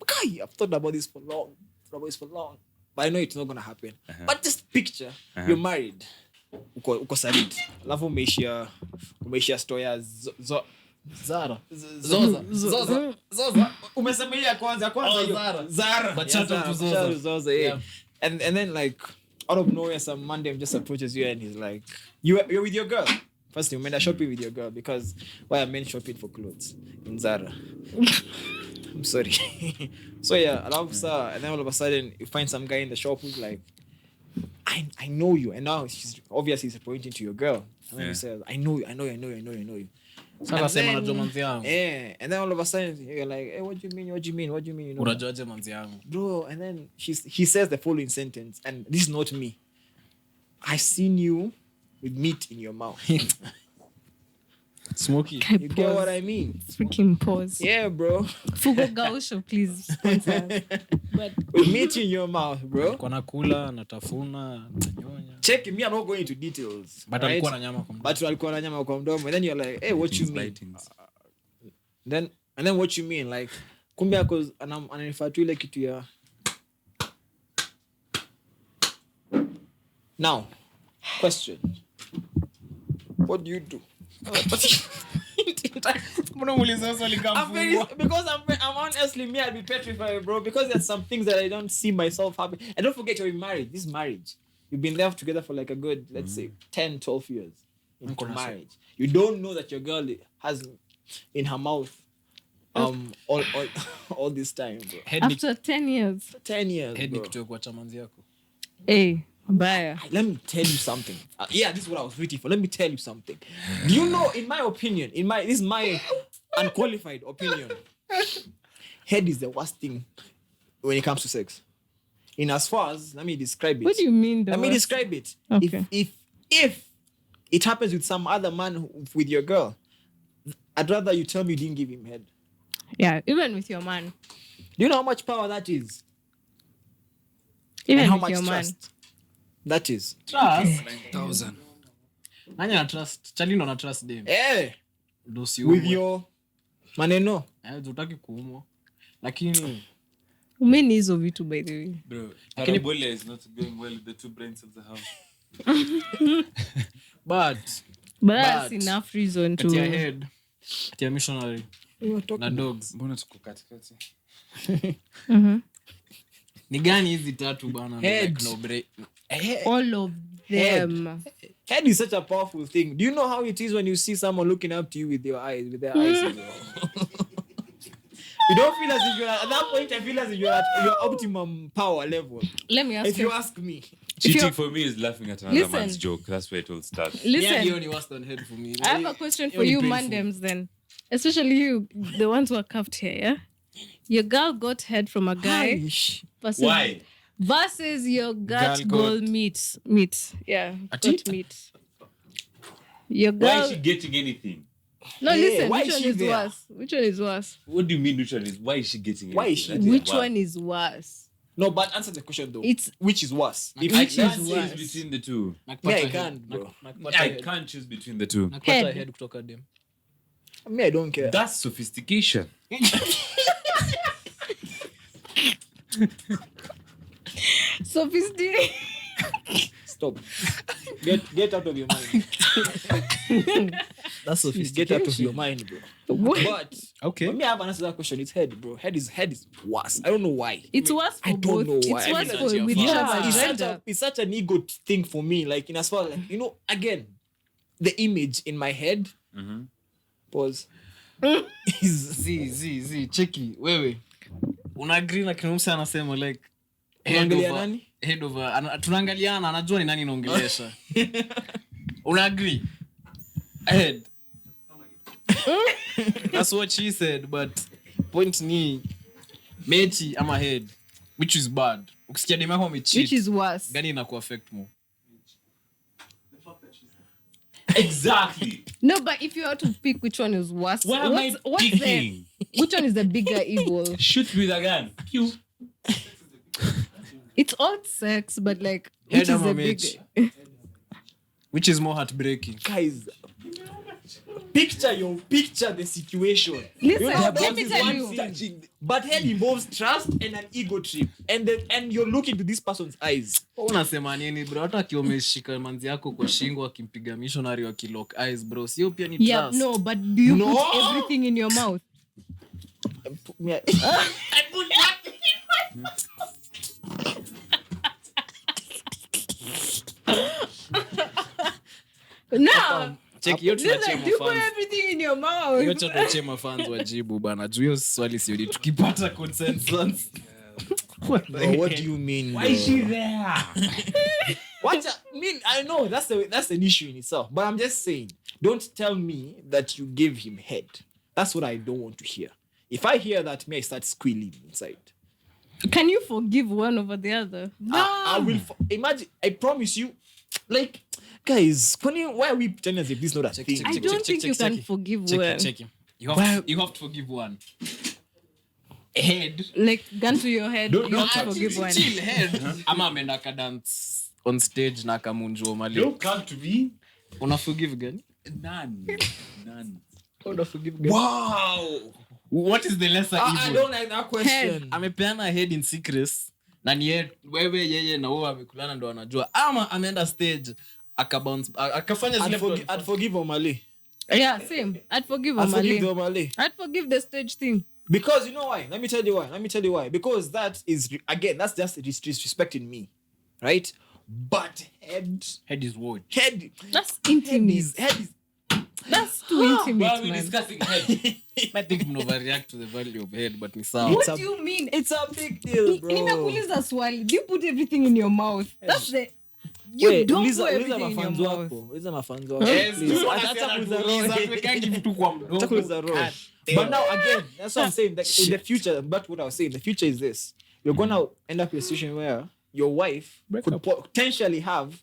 [SPEAKER 2] guy, I've thought about this for long, but I know it's not gonna happen. But just picture, you're married, uko salid, alafu umeishia store ya Zara. Zoza. Umesema hii ya kwanza hiyo. Zara.
[SPEAKER 4] But shout out to Zoza.
[SPEAKER 2] Zoza, yeah. And then like out of nowhere, some Monday just approaches you and he's like, you're with your girl. First, you meant shopping with your girl because why are men shopping for clothes in Zara? I'm sorry. So yeah, and then all of a sudden you find some guy in the shop who's like, I know you, and now he's pointing to your girl. And then he says, I know you.
[SPEAKER 4] Sasa sema najua manzi yangu.
[SPEAKER 2] And then all of a sudden you're like, hey, what do you mean? You know,
[SPEAKER 4] Unajuaje manzi yangu?
[SPEAKER 2] bro, and then he says the following sentence, and this is not me. I've seen you with meat in your mouth.
[SPEAKER 4] Smoky.
[SPEAKER 2] You get what I mean?
[SPEAKER 3] Freaking pause.
[SPEAKER 2] Yeah, bro.
[SPEAKER 3] Fugo Gausho, please sponsor. But
[SPEAKER 2] With meat in your mouth, bro.
[SPEAKER 4] Kwa nakula, natafuna, nanyonya.
[SPEAKER 2] Check me, I'm not going into details.
[SPEAKER 4] But
[SPEAKER 2] right?
[SPEAKER 4] alikuwa na nyama kwa mdomo.
[SPEAKER 2] But alikuwa na nyama kwa mdomo. And then you're like, hey, what you mean? And then what you mean? Like, kumbe ako ananifaa tu ile kitu ya. Now, question. What do you do?
[SPEAKER 4] Mbona muuliza swali kama fungwa?
[SPEAKER 2] Because I'm honestly me, I'd be petrified, bro. Because there's some things that I don't see myself happen. And don't forget, you're married. This marriage, you've been there together for like a good, let's say, 10, 12 years into marriage. You don't know that your girl has in her mouth all this time, bro.
[SPEAKER 3] after 10 years.
[SPEAKER 2] 10 years,
[SPEAKER 4] Head ni
[SPEAKER 2] bro.
[SPEAKER 4] kitu ya kuacha manzi yako.
[SPEAKER 3] Hey, baya.
[SPEAKER 2] Let me tell you something. Yeah, this is what I was waiting for. Let me tell you something. Do you know, in my opinion, this is my unqualified opinion, head is the worst thing when it comes to sex. In as far as, let me describe it.
[SPEAKER 3] What do you mean?
[SPEAKER 2] Let me describe it.
[SPEAKER 3] Okay.
[SPEAKER 2] If it happens with some other man with your girl, I'd rather you tell me you didn't give him head.
[SPEAKER 3] Yeah, even with your man.
[SPEAKER 2] Do you know how much power that is?
[SPEAKER 3] Even
[SPEAKER 2] And how
[SPEAKER 3] with
[SPEAKER 2] much
[SPEAKER 3] your man.
[SPEAKER 2] trust that is?
[SPEAKER 4] Trust 9,000. Nani ana trust? Chali ndo ana trust dem.
[SPEAKER 2] Eh,
[SPEAKER 4] Ndo si
[SPEAKER 2] with
[SPEAKER 4] umwe.
[SPEAKER 2] your maneno.
[SPEAKER 4] Hutaki kuumwa. Lakini
[SPEAKER 3] Umeni hizo vitu by the way.
[SPEAKER 1] Bro, parabola is not going well with the two brains of the house.
[SPEAKER 4] but
[SPEAKER 3] But that's enough reason
[SPEAKER 4] at your
[SPEAKER 3] to.
[SPEAKER 4] head. At your missionary. Na dogs.
[SPEAKER 1] Mbona tuko katikati?
[SPEAKER 3] Mhm.
[SPEAKER 4] Ni gani hizi tatu bana?
[SPEAKER 2] Head.
[SPEAKER 4] Like no break.
[SPEAKER 3] All of them.
[SPEAKER 2] Head is such a powerful thing. Do you know how it is when you see someone looking up to you with their eyes, bro? You don't feel as if you're at that point. I feel as if you're at your optimum power level.
[SPEAKER 3] Let me ask
[SPEAKER 2] If you ask me,
[SPEAKER 1] Cheating for me is laughing at another man's joke. That's where it all starts.
[SPEAKER 3] Listen,
[SPEAKER 4] the only worse than head for me.
[SPEAKER 3] I have a question for
[SPEAKER 4] Only
[SPEAKER 3] you,
[SPEAKER 4] painful.
[SPEAKER 3] Mandems, then. Especially you, the ones who are cuffed here, yeah? Your girl got head from a guy. Versus,
[SPEAKER 1] Why?
[SPEAKER 3] Versus your gut
[SPEAKER 4] Girl
[SPEAKER 3] goal meat. Yeah,
[SPEAKER 4] Ati?
[SPEAKER 3] got meat. Your
[SPEAKER 1] Why
[SPEAKER 3] girl...
[SPEAKER 1] is she getting anything?
[SPEAKER 3] No,
[SPEAKER 2] Yeah,
[SPEAKER 3] listen,
[SPEAKER 2] why
[SPEAKER 3] which
[SPEAKER 2] is
[SPEAKER 3] one
[SPEAKER 2] she
[SPEAKER 3] is
[SPEAKER 2] there?
[SPEAKER 3] worse? Which one is worse?
[SPEAKER 1] What do you mean which one is? Why is she getting anything?
[SPEAKER 2] Why is she
[SPEAKER 1] That's
[SPEAKER 2] there?
[SPEAKER 3] Which
[SPEAKER 1] why.
[SPEAKER 3] one is worse?
[SPEAKER 2] no, but answer the question though.
[SPEAKER 3] It's
[SPEAKER 2] Which is worse?
[SPEAKER 1] I
[SPEAKER 3] Which
[SPEAKER 1] can't
[SPEAKER 3] is
[SPEAKER 1] choose
[SPEAKER 3] worse?
[SPEAKER 1] between the two.
[SPEAKER 2] Me, I can't, bro.
[SPEAKER 1] I can't choose between the two.
[SPEAKER 3] Head.
[SPEAKER 4] Head kutoka dem.
[SPEAKER 2] Me, I don't care.
[SPEAKER 1] That's sophistication.
[SPEAKER 3] sophisticated.
[SPEAKER 2] Stop. Get out of your mind.
[SPEAKER 4] That's
[SPEAKER 2] Get out of your mind, bro.
[SPEAKER 3] What?
[SPEAKER 2] But
[SPEAKER 4] Okay.
[SPEAKER 2] let me have an answer to that question. It's head, bro. Head is worse. I don't know why.
[SPEAKER 3] It's worse for
[SPEAKER 2] I don't
[SPEAKER 3] both.
[SPEAKER 2] know
[SPEAKER 3] It's
[SPEAKER 2] why. I
[SPEAKER 3] worse
[SPEAKER 2] mean,
[SPEAKER 3] for
[SPEAKER 4] that's
[SPEAKER 3] with
[SPEAKER 4] your
[SPEAKER 3] whichever
[SPEAKER 4] fault.
[SPEAKER 3] gender.
[SPEAKER 2] It's such an ego thing for me. Like in as far like again, the image in my head was is
[SPEAKER 4] Z cheki wewe una agree na kinumsa anasema like
[SPEAKER 2] Unaangalia nani?
[SPEAKER 4] head over tunaangaliana anajua ni nani inaongelesha. Una agree head. That's what she said, but point ni mechi ama head, which is bad. Ukisikia demu yako amecheat,
[SPEAKER 3] Which is worse?
[SPEAKER 4] gani inaku affect more?
[SPEAKER 1] Exactly.
[SPEAKER 3] No, but if you had to pick which one is worse,
[SPEAKER 1] What am I picking?
[SPEAKER 3] which one is the bigger evil?
[SPEAKER 1] Shoot with a gun. Pew.
[SPEAKER 3] It's all sex, but like,
[SPEAKER 4] Head
[SPEAKER 3] which is
[SPEAKER 4] ama
[SPEAKER 3] the
[SPEAKER 4] mechi?
[SPEAKER 3] bigger?
[SPEAKER 4] Which is more heartbreaking?
[SPEAKER 2] guys. Picture the situation.
[SPEAKER 3] Listen,
[SPEAKER 2] You know,
[SPEAKER 3] let me
[SPEAKER 2] both
[SPEAKER 3] tell
[SPEAKER 2] is
[SPEAKER 3] you.
[SPEAKER 2] one touching. But head involves trust and an ego trip, and you're looking to this person's eyes.
[SPEAKER 4] Unasema nini bro? Hata akiwa umeshika manzi yako kwa shingo akimpiga missionary wa kilock eyes bro. Sio pia ni trust.
[SPEAKER 3] Yeah, no, but do you
[SPEAKER 2] No.
[SPEAKER 3] put everything in your mouth?
[SPEAKER 2] Yeah.
[SPEAKER 3] No.
[SPEAKER 4] Check hiyo tunachia
[SPEAKER 3] Listen, do you put
[SPEAKER 4] mafans.
[SPEAKER 3] everything in your mouth?
[SPEAKER 4] Hiyo tunachia mafans wajibu bana. Juu hiyo swali sio tukipata consensus.
[SPEAKER 2] Bro, what do you mean?
[SPEAKER 1] Why is she there?
[SPEAKER 2] I know that's an issue in itself, but I'm just saying, don't tell me that you gave him head. That's what I don't want to hear. If I hear that, I start squealing inside.
[SPEAKER 3] Can you forgive one over the other?
[SPEAKER 2] I will imagine. I promise you, like, guys, why are we pretending as if this is not a thing?
[SPEAKER 3] I don't think you can forgive one.
[SPEAKER 4] Check him. You have to forgive one. Head.
[SPEAKER 3] Like, gun to your head, you have to forgive one.
[SPEAKER 4] Chill head. Ama ameenda ka dance on stage na kamunjua mali.
[SPEAKER 1] Don't come to me.
[SPEAKER 4] Una forgive gani?
[SPEAKER 1] None.
[SPEAKER 4] Una forgive gani?
[SPEAKER 2] Wow.
[SPEAKER 4] What is the lesser
[SPEAKER 2] I
[SPEAKER 4] evil?
[SPEAKER 2] don't like that question.
[SPEAKER 4] Amepeana head in secrets na ni wewe yeye na wewe amekulana ndo anajua, ama ameenda stage akabounce akafanya zile
[SPEAKER 2] I'd forgive Omale.
[SPEAKER 3] Yeah, same. I'd forgive
[SPEAKER 2] I'd forgive the
[SPEAKER 3] Omale.
[SPEAKER 2] Omale.
[SPEAKER 3] I'd forgive the stage thing.
[SPEAKER 2] Because you know why? Let me tell you why. Because that is, again, that's just disrespecting me. Right? But
[SPEAKER 4] head is what?
[SPEAKER 2] head
[SPEAKER 3] That's intimate.
[SPEAKER 2] is
[SPEAKER 3] That's too intimate,
[SPEAKER 1] Why are we
[SPEAKER 3] man.
[SPEAKER 1] discussing head?
[SPEAKER 4] I think overreact to the value of head, but ni sawa.
[SPEAKER 3] What do you mean?
[SPEAKER 2] it's a big deal, bro.
[SPEAKER 3] Nimekuuliza swali. Do you put everything in your mouth? That's the... You
[SPEAKER 2] Wait,
[SPEAKER 3] don't
[SPEAKER 2] uliza
[SPEAKER 3] put everything in your
[SPEAKER 2] mafanzo
[SPEAKER 3] mouth.
[SPEAKER 2] wako. Uliza mafanzo wako.
[SPEAKER 4] Yes,
[SPEAKER 2] Please.
[SPEAKER 4] you
[SPEAKER 2] Acha kuuliza roho.
[SPEAKER 4] tuwekangi vitu kwa
[SPEAKER 2] Acha kuuliza
[SPEAKER 4] mdomo.
[SPEAKER 2] roho. But now again, that's what I'm saying. That in the future, but what I was saying, the future is this: you're gonna end up in a situation where your wife could potentially have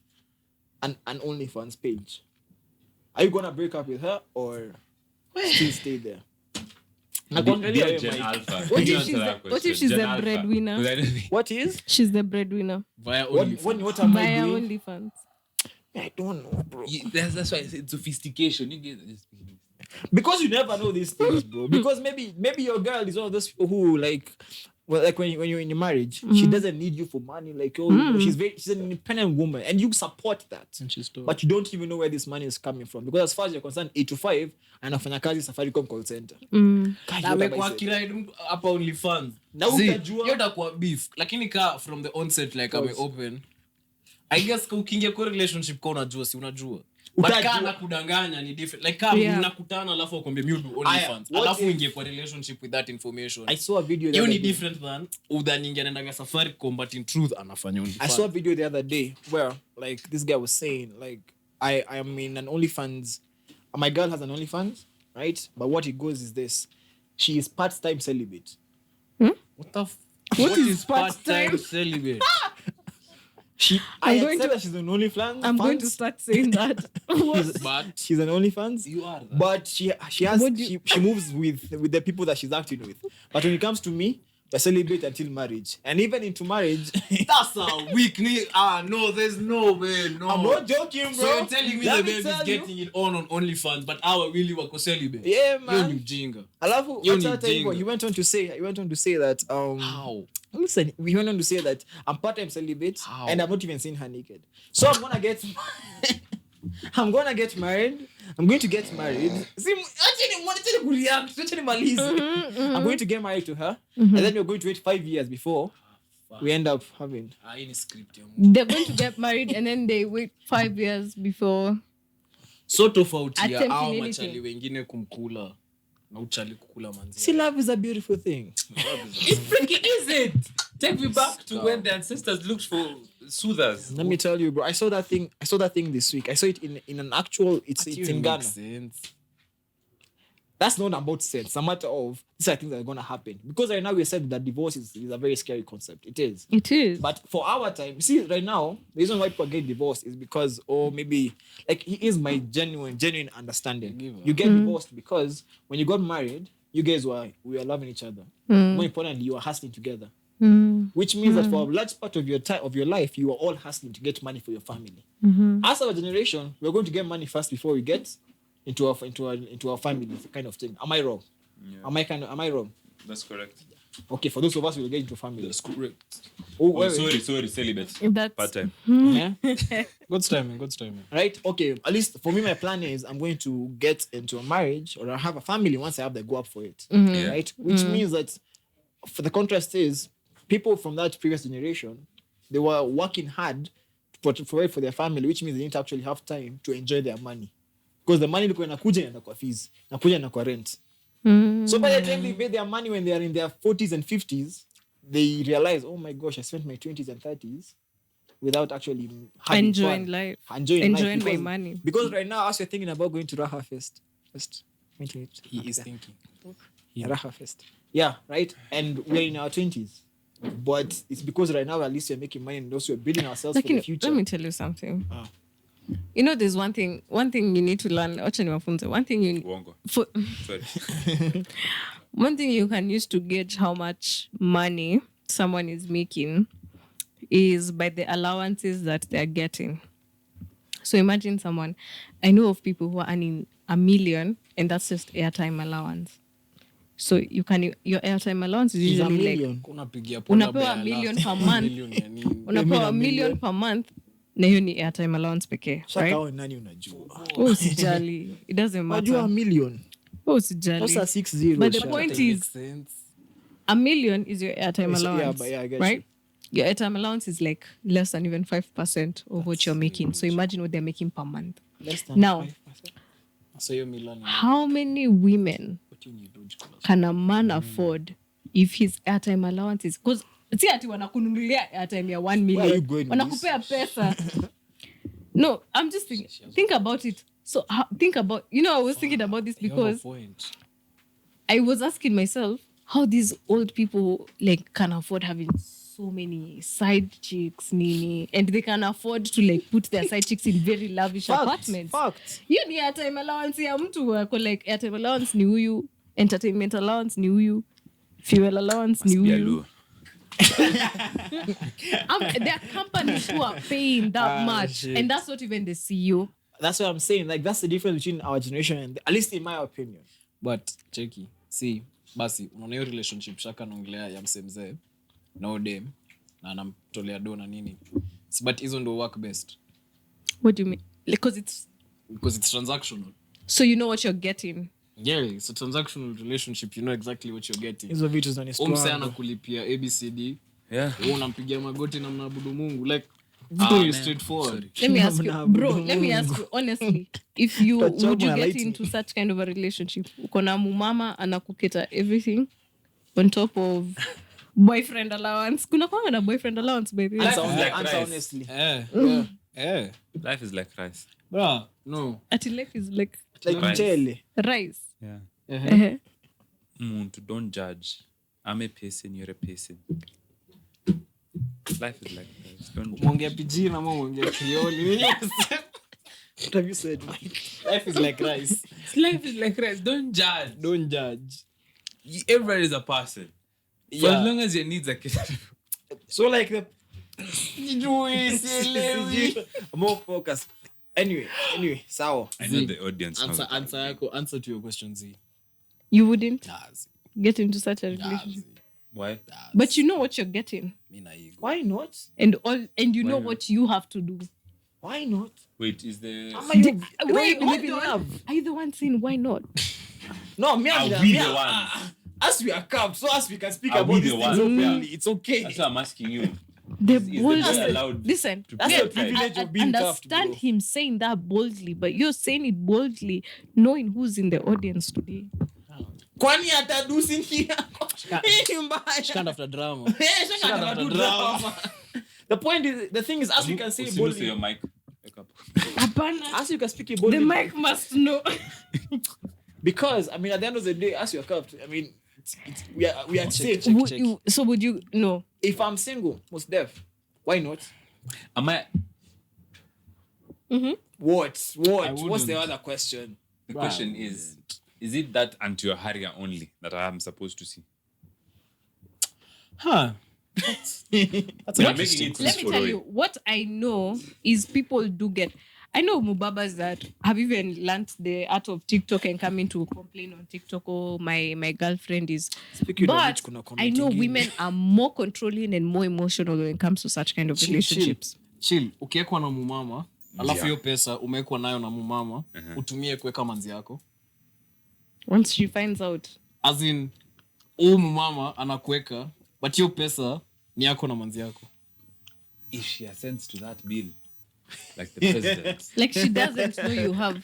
[SPEAKER 2] an OnlyFans page. Are you gonna break up with her or still stay there?
[SPEAKER 1] Be a Gen Alpha.
[SPEAKER 3] What
[SPEAKER 1] You
[SPEAKER 3] if
[SPEAKER 1] answer
[SPEAKER 3] she's
[SPEAKER 1] that
[SPEAKER 3] the- what if
[SPEAKER 1] question.
[SPEAKER 3] she's
[SPEAKER 1] Gen
[SPEAKER 3] the
[SPEAKER 1] Alpha.
[SPEAKER 3] breadwinner?
[SPEAKER 1] Because I don't think-
[SPEAKER 2] What is?
[SPEAKER 3] She's the breadwinner.
[SPEAKER 4] Via
[SPEAKER 2] What
[SPEAKER 4] OnlyFans.
[SPEAKER 2] what am I
[SPEAKER 3] Via
[SPEAKER 2] doing?
[SPEAKER 3] OnlyFans.
[SPEAKER 2] I don't know, bro.
[SPEAKER 1] That's why I said sophistication. You get this.
[SPEAKER 2] Because you never know these things, bro. Because maybe your girl is one of those people who like when you're in your marriage, she doesn't need you for money. Like she's an independent woman, and you support that.
[SPEAKER 4] And she's told.
[SPEAKER 2] But you don't even know where this money is coming from. Because as far as you're concerned, 8 to 5, anafanya kazi Safaricom call center.
[SPEAKER 4] Na amekuwa kiraid mtu hapa OnlyFans.
[SPEAKER 2] Na
[SPEAKER 4] See,
[SPEAKER 2] utajua-
[SPEAKER 4] hiyo itakuwa beef. Lakini ka from the onset like ame open. I guess ukiingia kwa relationship kwa unajua si unajua. But kana kudanganya ni different. Like kama mnakutana alafu akwambia you do OnlyFans. Alafu uingie kwa relationship with that information.
[SPEAKER 2] I saw a video
[SPEAKER 4] you need different than ingeenda safari combat in truth anafanya OnlyFans.
[SPEAKER 2] I saw a video the other day where like this guy was saying like I am in an OnlyFans. My girl has an OnlyFans, right? But what it goes is this. She is part-time celibate.
[SPEAKER 4] What is part-time celibate?
[SPEAKER 2] I accept that she's an OnlyFans.
[SPEAKER 3] I'm going to start saying that.
[SPEAKER 4] But
[SPEAKER 2] she's an OnlyFans.
[SPEAKER 4] You are that.
[SPEAKER 2] But she moves with the people that she's acting with. But when it comes to me, I celibate until marriage. And even into marriage,
[SPEAKER 4] that's a weakness. No, there's no way. No,
[SPEAKER 2] I'm not joking, bro.
[SPEAKER 4] So you're telling me the baby's getting it on OnlyFans, but our really wako celibate.
[SPEAKER 2] Yeah, man.
[SPEAKER 4] You jinga.
[SPEAKER 2] Alafu, he went on to say that
[SPEAKER 4] how?
[SPEAKER 2] Listen, we went on to say that I'm part-time celibate and I'm not even seeing her naked. So I'm gonna get married. I'm going to get married. I'm going to get married to her, and then we're going to wait 5 years before we end up having.
[SPEAKER 3] They're going to get married, and then they wait 5 years before.
[SPEAKER 4] So tofauti ya hao machali wengine kumkula na uchali kukula manzi.
[SPEAKER 2] See, love is a beautiful thing.
[SPEAKER 1] It's freaking easy. Take me back to when the ancestors looked for soothers.
[SPEAKER 2] Let me tell you, bro. I saw that thing this week. I saw it in an actual. It's in Ghana. That's not about sense. It's a matter of these are things that are gonna happen. Because right now we said that divorce is a very scary concept. It is.
[SPEAKER 3] It is.
[SPEAKER 2] But for our time, see, right now, the reason why people get divorced is because, or maybe like he is my genuine understanding. You get divorced because when you got married, you guys were loving each other. More importantly, you were hustling together. Which means that for a large part of your time of your life, you are all hustling to get money for your family. As our generation, we're going to get money first before we get into our family kind of thing. Am I wrong? Yeah. Am I wrong?
[SPEAKER 1] That's correct.
[SPEAKER 2] Okay, for those of us who will get into family.
[SPEAKER 1] That's correct.
[SPEAKER 2] Sorry,
[SPEAKER 1] celibate.
[SPEAKER 3] That's
[SPEAKER 1] part-time.
[SPEAKER 2] Yeah.
[SPEAKER 4] Good timing.
[SPEAKER 2] Right? Okay, at least for me, my plan is I'm going to get into a marriage or I have a family once I have the go up for it. Right? Which means that for the contrast is people from that previous generation, they were working hard to provide for their family, which means they didn't actually have time to enjoy their money. Because the money ilikuwa inakuja na kwa fees, inakuja na kwa rent. So by the time they pay their money when they are in their 40s and 50s, they realize, oh my gosh, I spent my 20s and 30s without actually having
[SPEAKER 3] enjoying
[SPEAKER 2] fun.
[SPEAKER 3] life.
[SPEAKER 2] Enjoying
[SPEAKER 3] my money.
[SPEAKER 2] Because right now, as you're thinking about going to Raha Fest,
[SPEAKER 4] he is thinking.
[SPEAKER 2] Raha Fest. Yeah, right? And we're in our 20s. But it's because right now, at least we're making money and also we're building ourselves for the future.
[SPEAKER 3] Let me tell you something. You know, there's one thing you need to learn. One thing you can use to gauge how much money someone is making is by the allowances that they're getting. So imagine I know of people who are earning $1 million and that's just airtime allowance. So your airtime allowance is usually like unapewa $1 million per month. Unapewa $1 million per month. Na hiyo ni airtime allowance pekee, right?
[SPEAKER 2] Nani unajua?
[SPEAKER 3] Usijali. It doesn't matter.
[SPEAKER 2] Unajua $1 million.
[SPEAKER 3] Usijali.
[SPEAKER 2] That's a 60.
[SPEAKER 3] But the point is, $1 million is your airtime allowance,
[SPEAKER 2] I get
[SPEAKER 3] right? Your airtime allowance is like less than even 5% of what you're making. So imagine what they're making per month.
[SPEAKER 2] Less than
[SPEAKER 3] now,
[SPEAKER 2] 5%.
[SPEAKER 4] So
[SPEAKER 3] how many women can a man afford if his airtime allowance is... Because si ati wanakununulia airtime ya 1 million. Wanakupea pesa. No, I'm just thinking. Think about it. So think about... You know, I was thinking about this because I was asking myself how these old people like can afford having so many side chicks, nini, and they can afford to like put their side chicks in very lavish apartments.
[SPEAKER 2] Fact.
[SPEAKER 3] You ni airtime allowance ya mtu wako like airtime allowance ni huyu, entertainment allowance ni huyu, fuel allowance ni huyu. There are companies who are paying that much, and that's not even the CEO.
[SPEAKER 2] That's what I'm saying. Like that's the difference between our generation and at least in my opinion.
[SPEAKER 4] But cheki, see, basi unaona hiyo relationship shaka naongelea ya msemzee na dem na anamtolea do na nini. But hizo ndo work best.
[SPEAKER 3] What do you mean? Because it's
[SPEAKER 4] transactional.
[SPEAKER 3] So you know what you're getting.
[SPEAKER 4] Yeah, it's a transactional relationship. You know exactly what you're getting.
[SPEAKER 2] Hizo vitu za
[SPEAKER 4] Umse anakulipia ABCD.
[SPEAKER 1] Yeah.
[SPEAKER 4] Wewe unampigia magoti na mnaabudu Mungu. Like Very straightforward.
[SPEAKER 3] Let me ask you,
[SPEAKER 2] Mna
[SPEAKER 3] bro.
[SPEAKER 2] abudu
[SPEAKER 3] Let me
[SPEAKER 2] Mungu.
[SPEAKER 3] ask you honestly, if you
[SPEAKER 2] Utachoma
[SPEAKER 3] would you get
[SPEAKER 2] lightning.
[SPEAKER 3] into such kind of a relationship? Uko na mumama anakuketa everything on top of boyfriend allowance. Kuna kwanga na boyfriend allowance by the way.
[SPEAKER 1] Life is like
[SPEAKER 2] Answer
[SPEAKER 1] rice.
[SPEAKER 2] honestly.
[SPEAKER 4] Yeah.
[SPEAKER 1] Life is like rice.
[SPEAKER 4] Bruh, no.
[SPEAKER 3] Ati life is like
[SPEAKER 2] Like
[SPEAKER 1] Rice.
[SPEAKER 2] mchele.
[SPEAKER 3] rice.
[SPEAKER 1] Yeah.
[SPEAKER 3] Uh-huh.
[SPEAKER 1] Don't judge. I'm a person, you're a person. Life is like rice. Don't judge.
[SPEAKER 4] Mwongea pidgin ama mwongea Creole.
[SPEAKER 2] What have you said, Mike?
[SPEAKER 4] Life is like rice.
[SPEAKER 1] Life is like rice. Don't judge.
[SPEAKER 4] Don't judge.
[SPEAKER 1] Everybody is a person. For
[SPEAKER 4] Yeah.
[SPEAKER 1] as long as your needs are catered.
[SPEAKER 2] So like the
[SPEAKER 4] Sielewi.
[SPEAKER 2] more focus. Anyway, sawa.
[SPEAKER 1] I know the audience.
[SPEAKER 4] Answer to your question, Z.
[SPEAKER 3] You wouldn't
[SPEAKER 4] Nah, Z.
[SPEAKER 3] get into such a
[SPEAKER 4] Nah,
[SPEAKER 3] relationship.
[SPEAKER 4] Z.
[SPEAKER 1] Why?
[SPEAKER 3] But you know what you're getting.
[SPEAKER 4] Me na ego.
[SPEAKER 2] Why not?
[SPEAKER 3] And you know
[SPEAKER 1] Why not?
[SPEAKER 3] what you have to do.
[SPEAKER 2] Why not?
[SPEAKER 1] Wait, is the
[SPEAKER 3] Wait,
[SPEAKER 2] believe in
[SPEAKER 3] hold on.
[SPEAKER 2] love?
[SPEAKER 3] Are you the one saying why not?
[SPEAKER 2] No, me
[SPEAKER 1] Are
[SPEAKER 2] and
[SPEAKER 1] we
[SPEAKER 2] me
[SPEAKER 1] the
[SPEAKER 2] and-
[SPEAKER 1] ones?
[SPEAKER 2] as we are capped, so as we can speak
[SPEAKER 1] Are
[SPEAKER 2] about
[SPEAKER 1] we
[SPEAKER 2] these
[SPEAKER 1] the
[SPEAKER 2] things
[SPEAKER 1] ones?
[SPEAKER 2] openly, it's okay.
[SPEAKER 1] That's what I'm asking you.
[SPEAKER 3] The
[SPEAKER 1] Is the
[SPEAKER 3] bold.
[SPEAKER 1] boy allowed
[SPEAKER 3] Listen,
[SPEAKER 1] to
[SPEAKER 2] That's
[SPEAKER 1] play
[SPEAKER 2] the
[SPEAKER 1] outside?
[SPEAKER 2] privilege
[SPEAKER 3] I
[SPEAKER 2] of being cuffed,
[SPEAKER 3] understand
[SPEAKER 2] bro.
[SPEAKER 3] him saying that boldly, but you're saying it boldly, knowing who's in the audience today.
[SPEAKER 2] Kwani atadusi ni yako? Hii mbaya.
[SPEAKER 4] Kind of the drama.
[SPEAKER 2] Shaka atadu drama. The point is, the thing is, as we can say
[SPEAKER 1] Usiluse
[SPEAKER 2] boldly,
[SPEAKER 1] your mic. Wake up.
[SPEAKER 2] as you can speak it
[SPEAKER 3] The
[SPEAKER 2] boldly,
[SPEAKER 3] mic must know.
[SPEAKER 2] because I mean, at the end of the day, as you're cuffed, I mean, we are at stage.
[SPEAKER 3] So would you no?
[SPEAKER 2] If I'm single, most deaf, why not?
[SPEAKER 1] Am I?
[SPEAKER 2] What? What's the
[SPEAKER 4] wouldn't.
[SPEAKER 2] other question?
[SPEAKER 1] The question is it that anti-Harrier only that I am supposed to see?
[SPEAKER 4] Huh.
[SPEAKER 1] That's
[SPEAKER 3] What-
[SPEAKER 1] making it
[SPEAKER 3] Let me tell you, what I know is people do get. I know mubabas that have even learnt the art of TikTok and coming to complain on TikTok. Oh, my girlfriend is.
[SPEAKER 2] Speaking of
[SPEAKER 3] But
[SPEAKER 2] which, kuna
[SPEAKER 3] I know
[SPEAKER 2] comment
[SPEAKER 3] women are more controlling and more emotional when it comes to such kind of relationships.
[SPEAKER 4] Chill. Ukiekwa na mumama, alafu
[SPEAKER 1] Yeah.
[SPEAKER 4] hiyo pesa umewekwa nayo na mumama, utumie kuweka manzi yako.
[SPEAKER 3] Once she finds out,
[SPEAKER 4] As in, mumama anakuweka, but hiyo pesa ni yako na manzi yako.
[SPEAKER 1] If she assents to that bill, like the president.
[SPEAKER 3] like she doesn't know you have.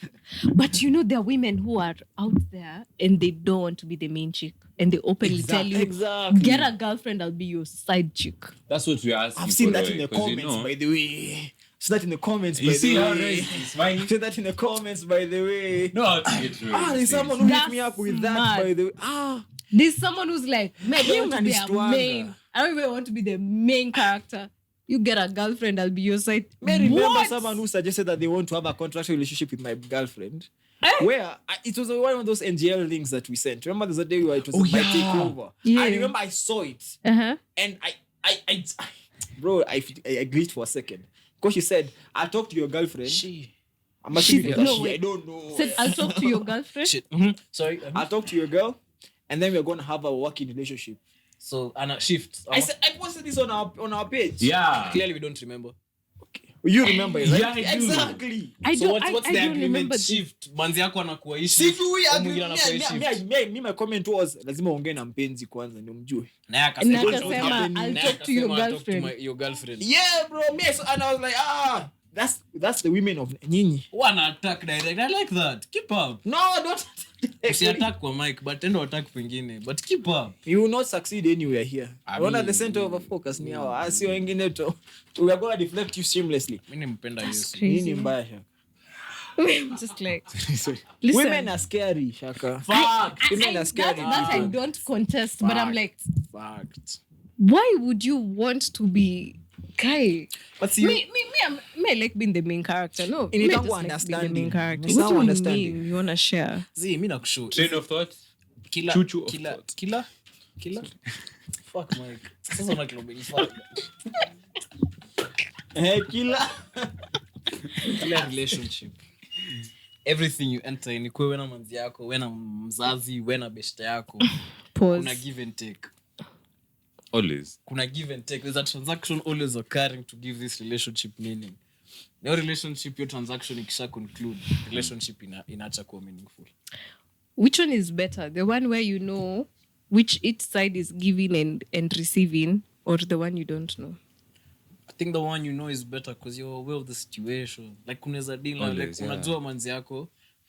[SPEAKER 3] But you know, there are women who are out there and they don't want to be the main chick, and they openly tell you,
[SPEAKER 2] Exactly.
[SPEAKER 3] "Get a girlfriend, I'll be your side chick."
[SPEAKER 1] That's what we are asking.
[SPEAKER 2] I've seen
[SPEAKER 1] for,
[SPEAKER 2] that
[SPEAKER 1] Roy,
[SPEAKER 2] in the
[SPEAKER 1] 'cause you
[SPEAKER 2] comments,
[SPEAKER 1] know-
[SPEAKER 2] by the way. See that in the comments, by
[SPEAKER 1] You
[SPEAKER 2] the
[SPEAKER 1] see how
[SPEAKER 2] way.
[SPEAKER 1] Roy is smiling?
[SPEAKER 2] See that in the comments, by the way.
[SPEAKER 1] No, how to get through.
[SPEAKER 2] There's someone who hit
[SPEAKER 3] That's
[SPEAKER 2] me up with that,
[SPEAKER 3] smart.
[SPEAKER 2] by the way.
[SPEAKER 3] There's someone who's like, "Man, I don't want to be a
[SPEAKER 2] Unanistwanga.
[SPEAKER 3] main. I don't even want to be the main character. You get a girlfriend, I'll be your side."
[SPEAKER 2] May I remember
[SPEAKER 3] What?
[SPEAKER 2] someone who suggested that they want to have a contractual relationship with my girlfriend.
[SPEAKER 3] Eh?
[SPEAKER 2] Where it was one of those NGL links that we sent. Remember there's a day where it was my takeover.
[SPEAKER 3] Yeah.
[SPEAKER 2] I remember I saw it.
[SPEAKER 3] Uh-huh.
[SPEAKER 2] And I bro, I glitched for a second. Because she said, I'll talk to your girlfriend. I'm actually
[SPEAKER 3] She-
[SPEAKER 2] no,
[SPEAKER 3] no,
[SPEAKER 2] she,
[SPEAKER 3] wait.
[SPEAKER 2] I don't know.
[SPEAKER 3] Said, "I'll talk to your girlfriend."
[SPEAKER 4] Shit. Sorry.
[SPEAKER 2] I'll talk to your girl, and then we're gonna have a working relationship.
[SPEAKER 4] So, Anna, shift.
[SPEAKER 2] I said I posted this on our page.
[SPEAKER 1] Yeah.
[SPEAKER 4] Clearly, we don't remember.
[SPEAKER 2] You remember it, right?
[SPEAKER 1] Yeah, I do.
[SPEAKER 2] Exactly.
[SPEAKER 3] I
[SPEAKER 4] So
[SPEAKER 3] don't.
[SPEAKER 4] what's
[SPEAKER 3] I
[SPEAKER 4] the
[SPEAKER 3] don't
[SPEAKER 4] agreement?
[SPEAKER 3] remember this.
[SPEAKER 4] Shift. Manzi yako anakuwa hii
[SPEAKER 2] See,
[SPEAKER 4] shift.
[SPEAKER 2] do we
[SPEAKER 4] Huyu
[SPEAKER 2] agree?
[SPEAKER 4] mwingine anakuwa hii shift.
[SPEAKER 2] Me, my comment was lazima uongee na mpenzi kwanza ndio mjue.
[SPEAKER 4] Naye
[SPEAKER 3] Na
[SPEAKER 4] akasema,
[SPEAKER 3] akasema,
[SPEAKER 2] happening?
[SPEAKER 3] "I'll
[SPEAKER 4] naye
[SPEAKER 3] talk to your
[SPEAKER 4] akasema, "I'll talk to
[SPEAKER 3] girlfriend."
[SPEAKER 4] your girlfriend.
[SPEAKER 2] Yeah, bro. Me, so, and I was like, that's the women of Nyinyi.
[SPEAKER 4] Wana attack direct. I like that. Keep up.
[SPEAKER 2] No, don't.
[SPEAKER 4] Usiattack kwa mic, but endo attack pengine. But keep up.
[SPEAKER 2] You will not succeed anywhere here.
[SPEAKER 4] I
[SPEAKER 2] We're not
[SPEAKER 4] mean-
[SPEAKER 2] the center of a focus ni hawa. Asi wengine to. We are going to deflect you shamelessly.
[SPEAKER 4] Mimi nimpenda Yesu.
[SPEAKER 3] Crazy.
[SPEAKER 2] Nini mbaya Shaka?
[SPEAKER 3] I'm just like,
[SPEAKER 2] Sorry.
[SPEAKER 3] listen.
[SPEAKER 2] Women are scary, Shaka.
[SPEAKER 4] Fact.
[SPEAKER 2] Women are scary.
[SPEAKER 3] that I don't contest, but I'm like,
[SPEAKER 4] Fact.
[SPEAKER 3] why would you want to be guy?
[SPEAKER 2] But see,
[SPEAKER 3] Me, I like being the main character. No,
[SPEAKER 2] In
[SPEAKER 3] me,
[SPEAKER 2] it,
[SPEAKER 3] I
[SPEAKER 2] I'm
[SPEAKER 3] just like being the
[SPEAKER 2] understanding.
[SPEAKER 3] main character.
[SPEAKER 2] It's
[SPEAKER 3] What
[SPEAKER 2] not
[SPEAKER 3] do you
[SPEAKER 2] understanding.
[SPEAKER 3] mean? You wanna share?
[SPEAKER 4] Zee, mimi nakushow.
[SPEAKER 1] Train of thought.
[SPEAKER 4] Kila
[SPEAKER 1] Choo-choo of
[SPEAKER 4] kila
[SPEAKER 1] thought.
[SPEAKER 4] kila fuck Mike. Sasa una kilombe fuck.
[SPEAKER 2] killer.
[SPEAKER 4] Kila relationship. Everything you enter in, wewe na manzi yako, wewe na mzazi, wewe na beshte yako.
[SPEAKER 3] Pause.
[SPEAKER 4] Kuna give and take.
[SPEAKER 1] Always.
[SPEAKER 4] Kuna give and take. There's a transaction always occurring to give this relationship meaning. Your relationship, your transaction ikisha conclude, relationship inaacha kuwa meaningful.
[SPEAKER 3] Which one is better? The one where you know which each side is giving and receiving, or the one you don't know?
[SPEAKER 4] I think the one you know is better because you're aware of the situation. Like kunaweza deal
[SPEAKER 1] Always,
[SPEAKER 4] like
[SPEAKER 1] yeah.
[SPEAKER 4] unajua manzi yako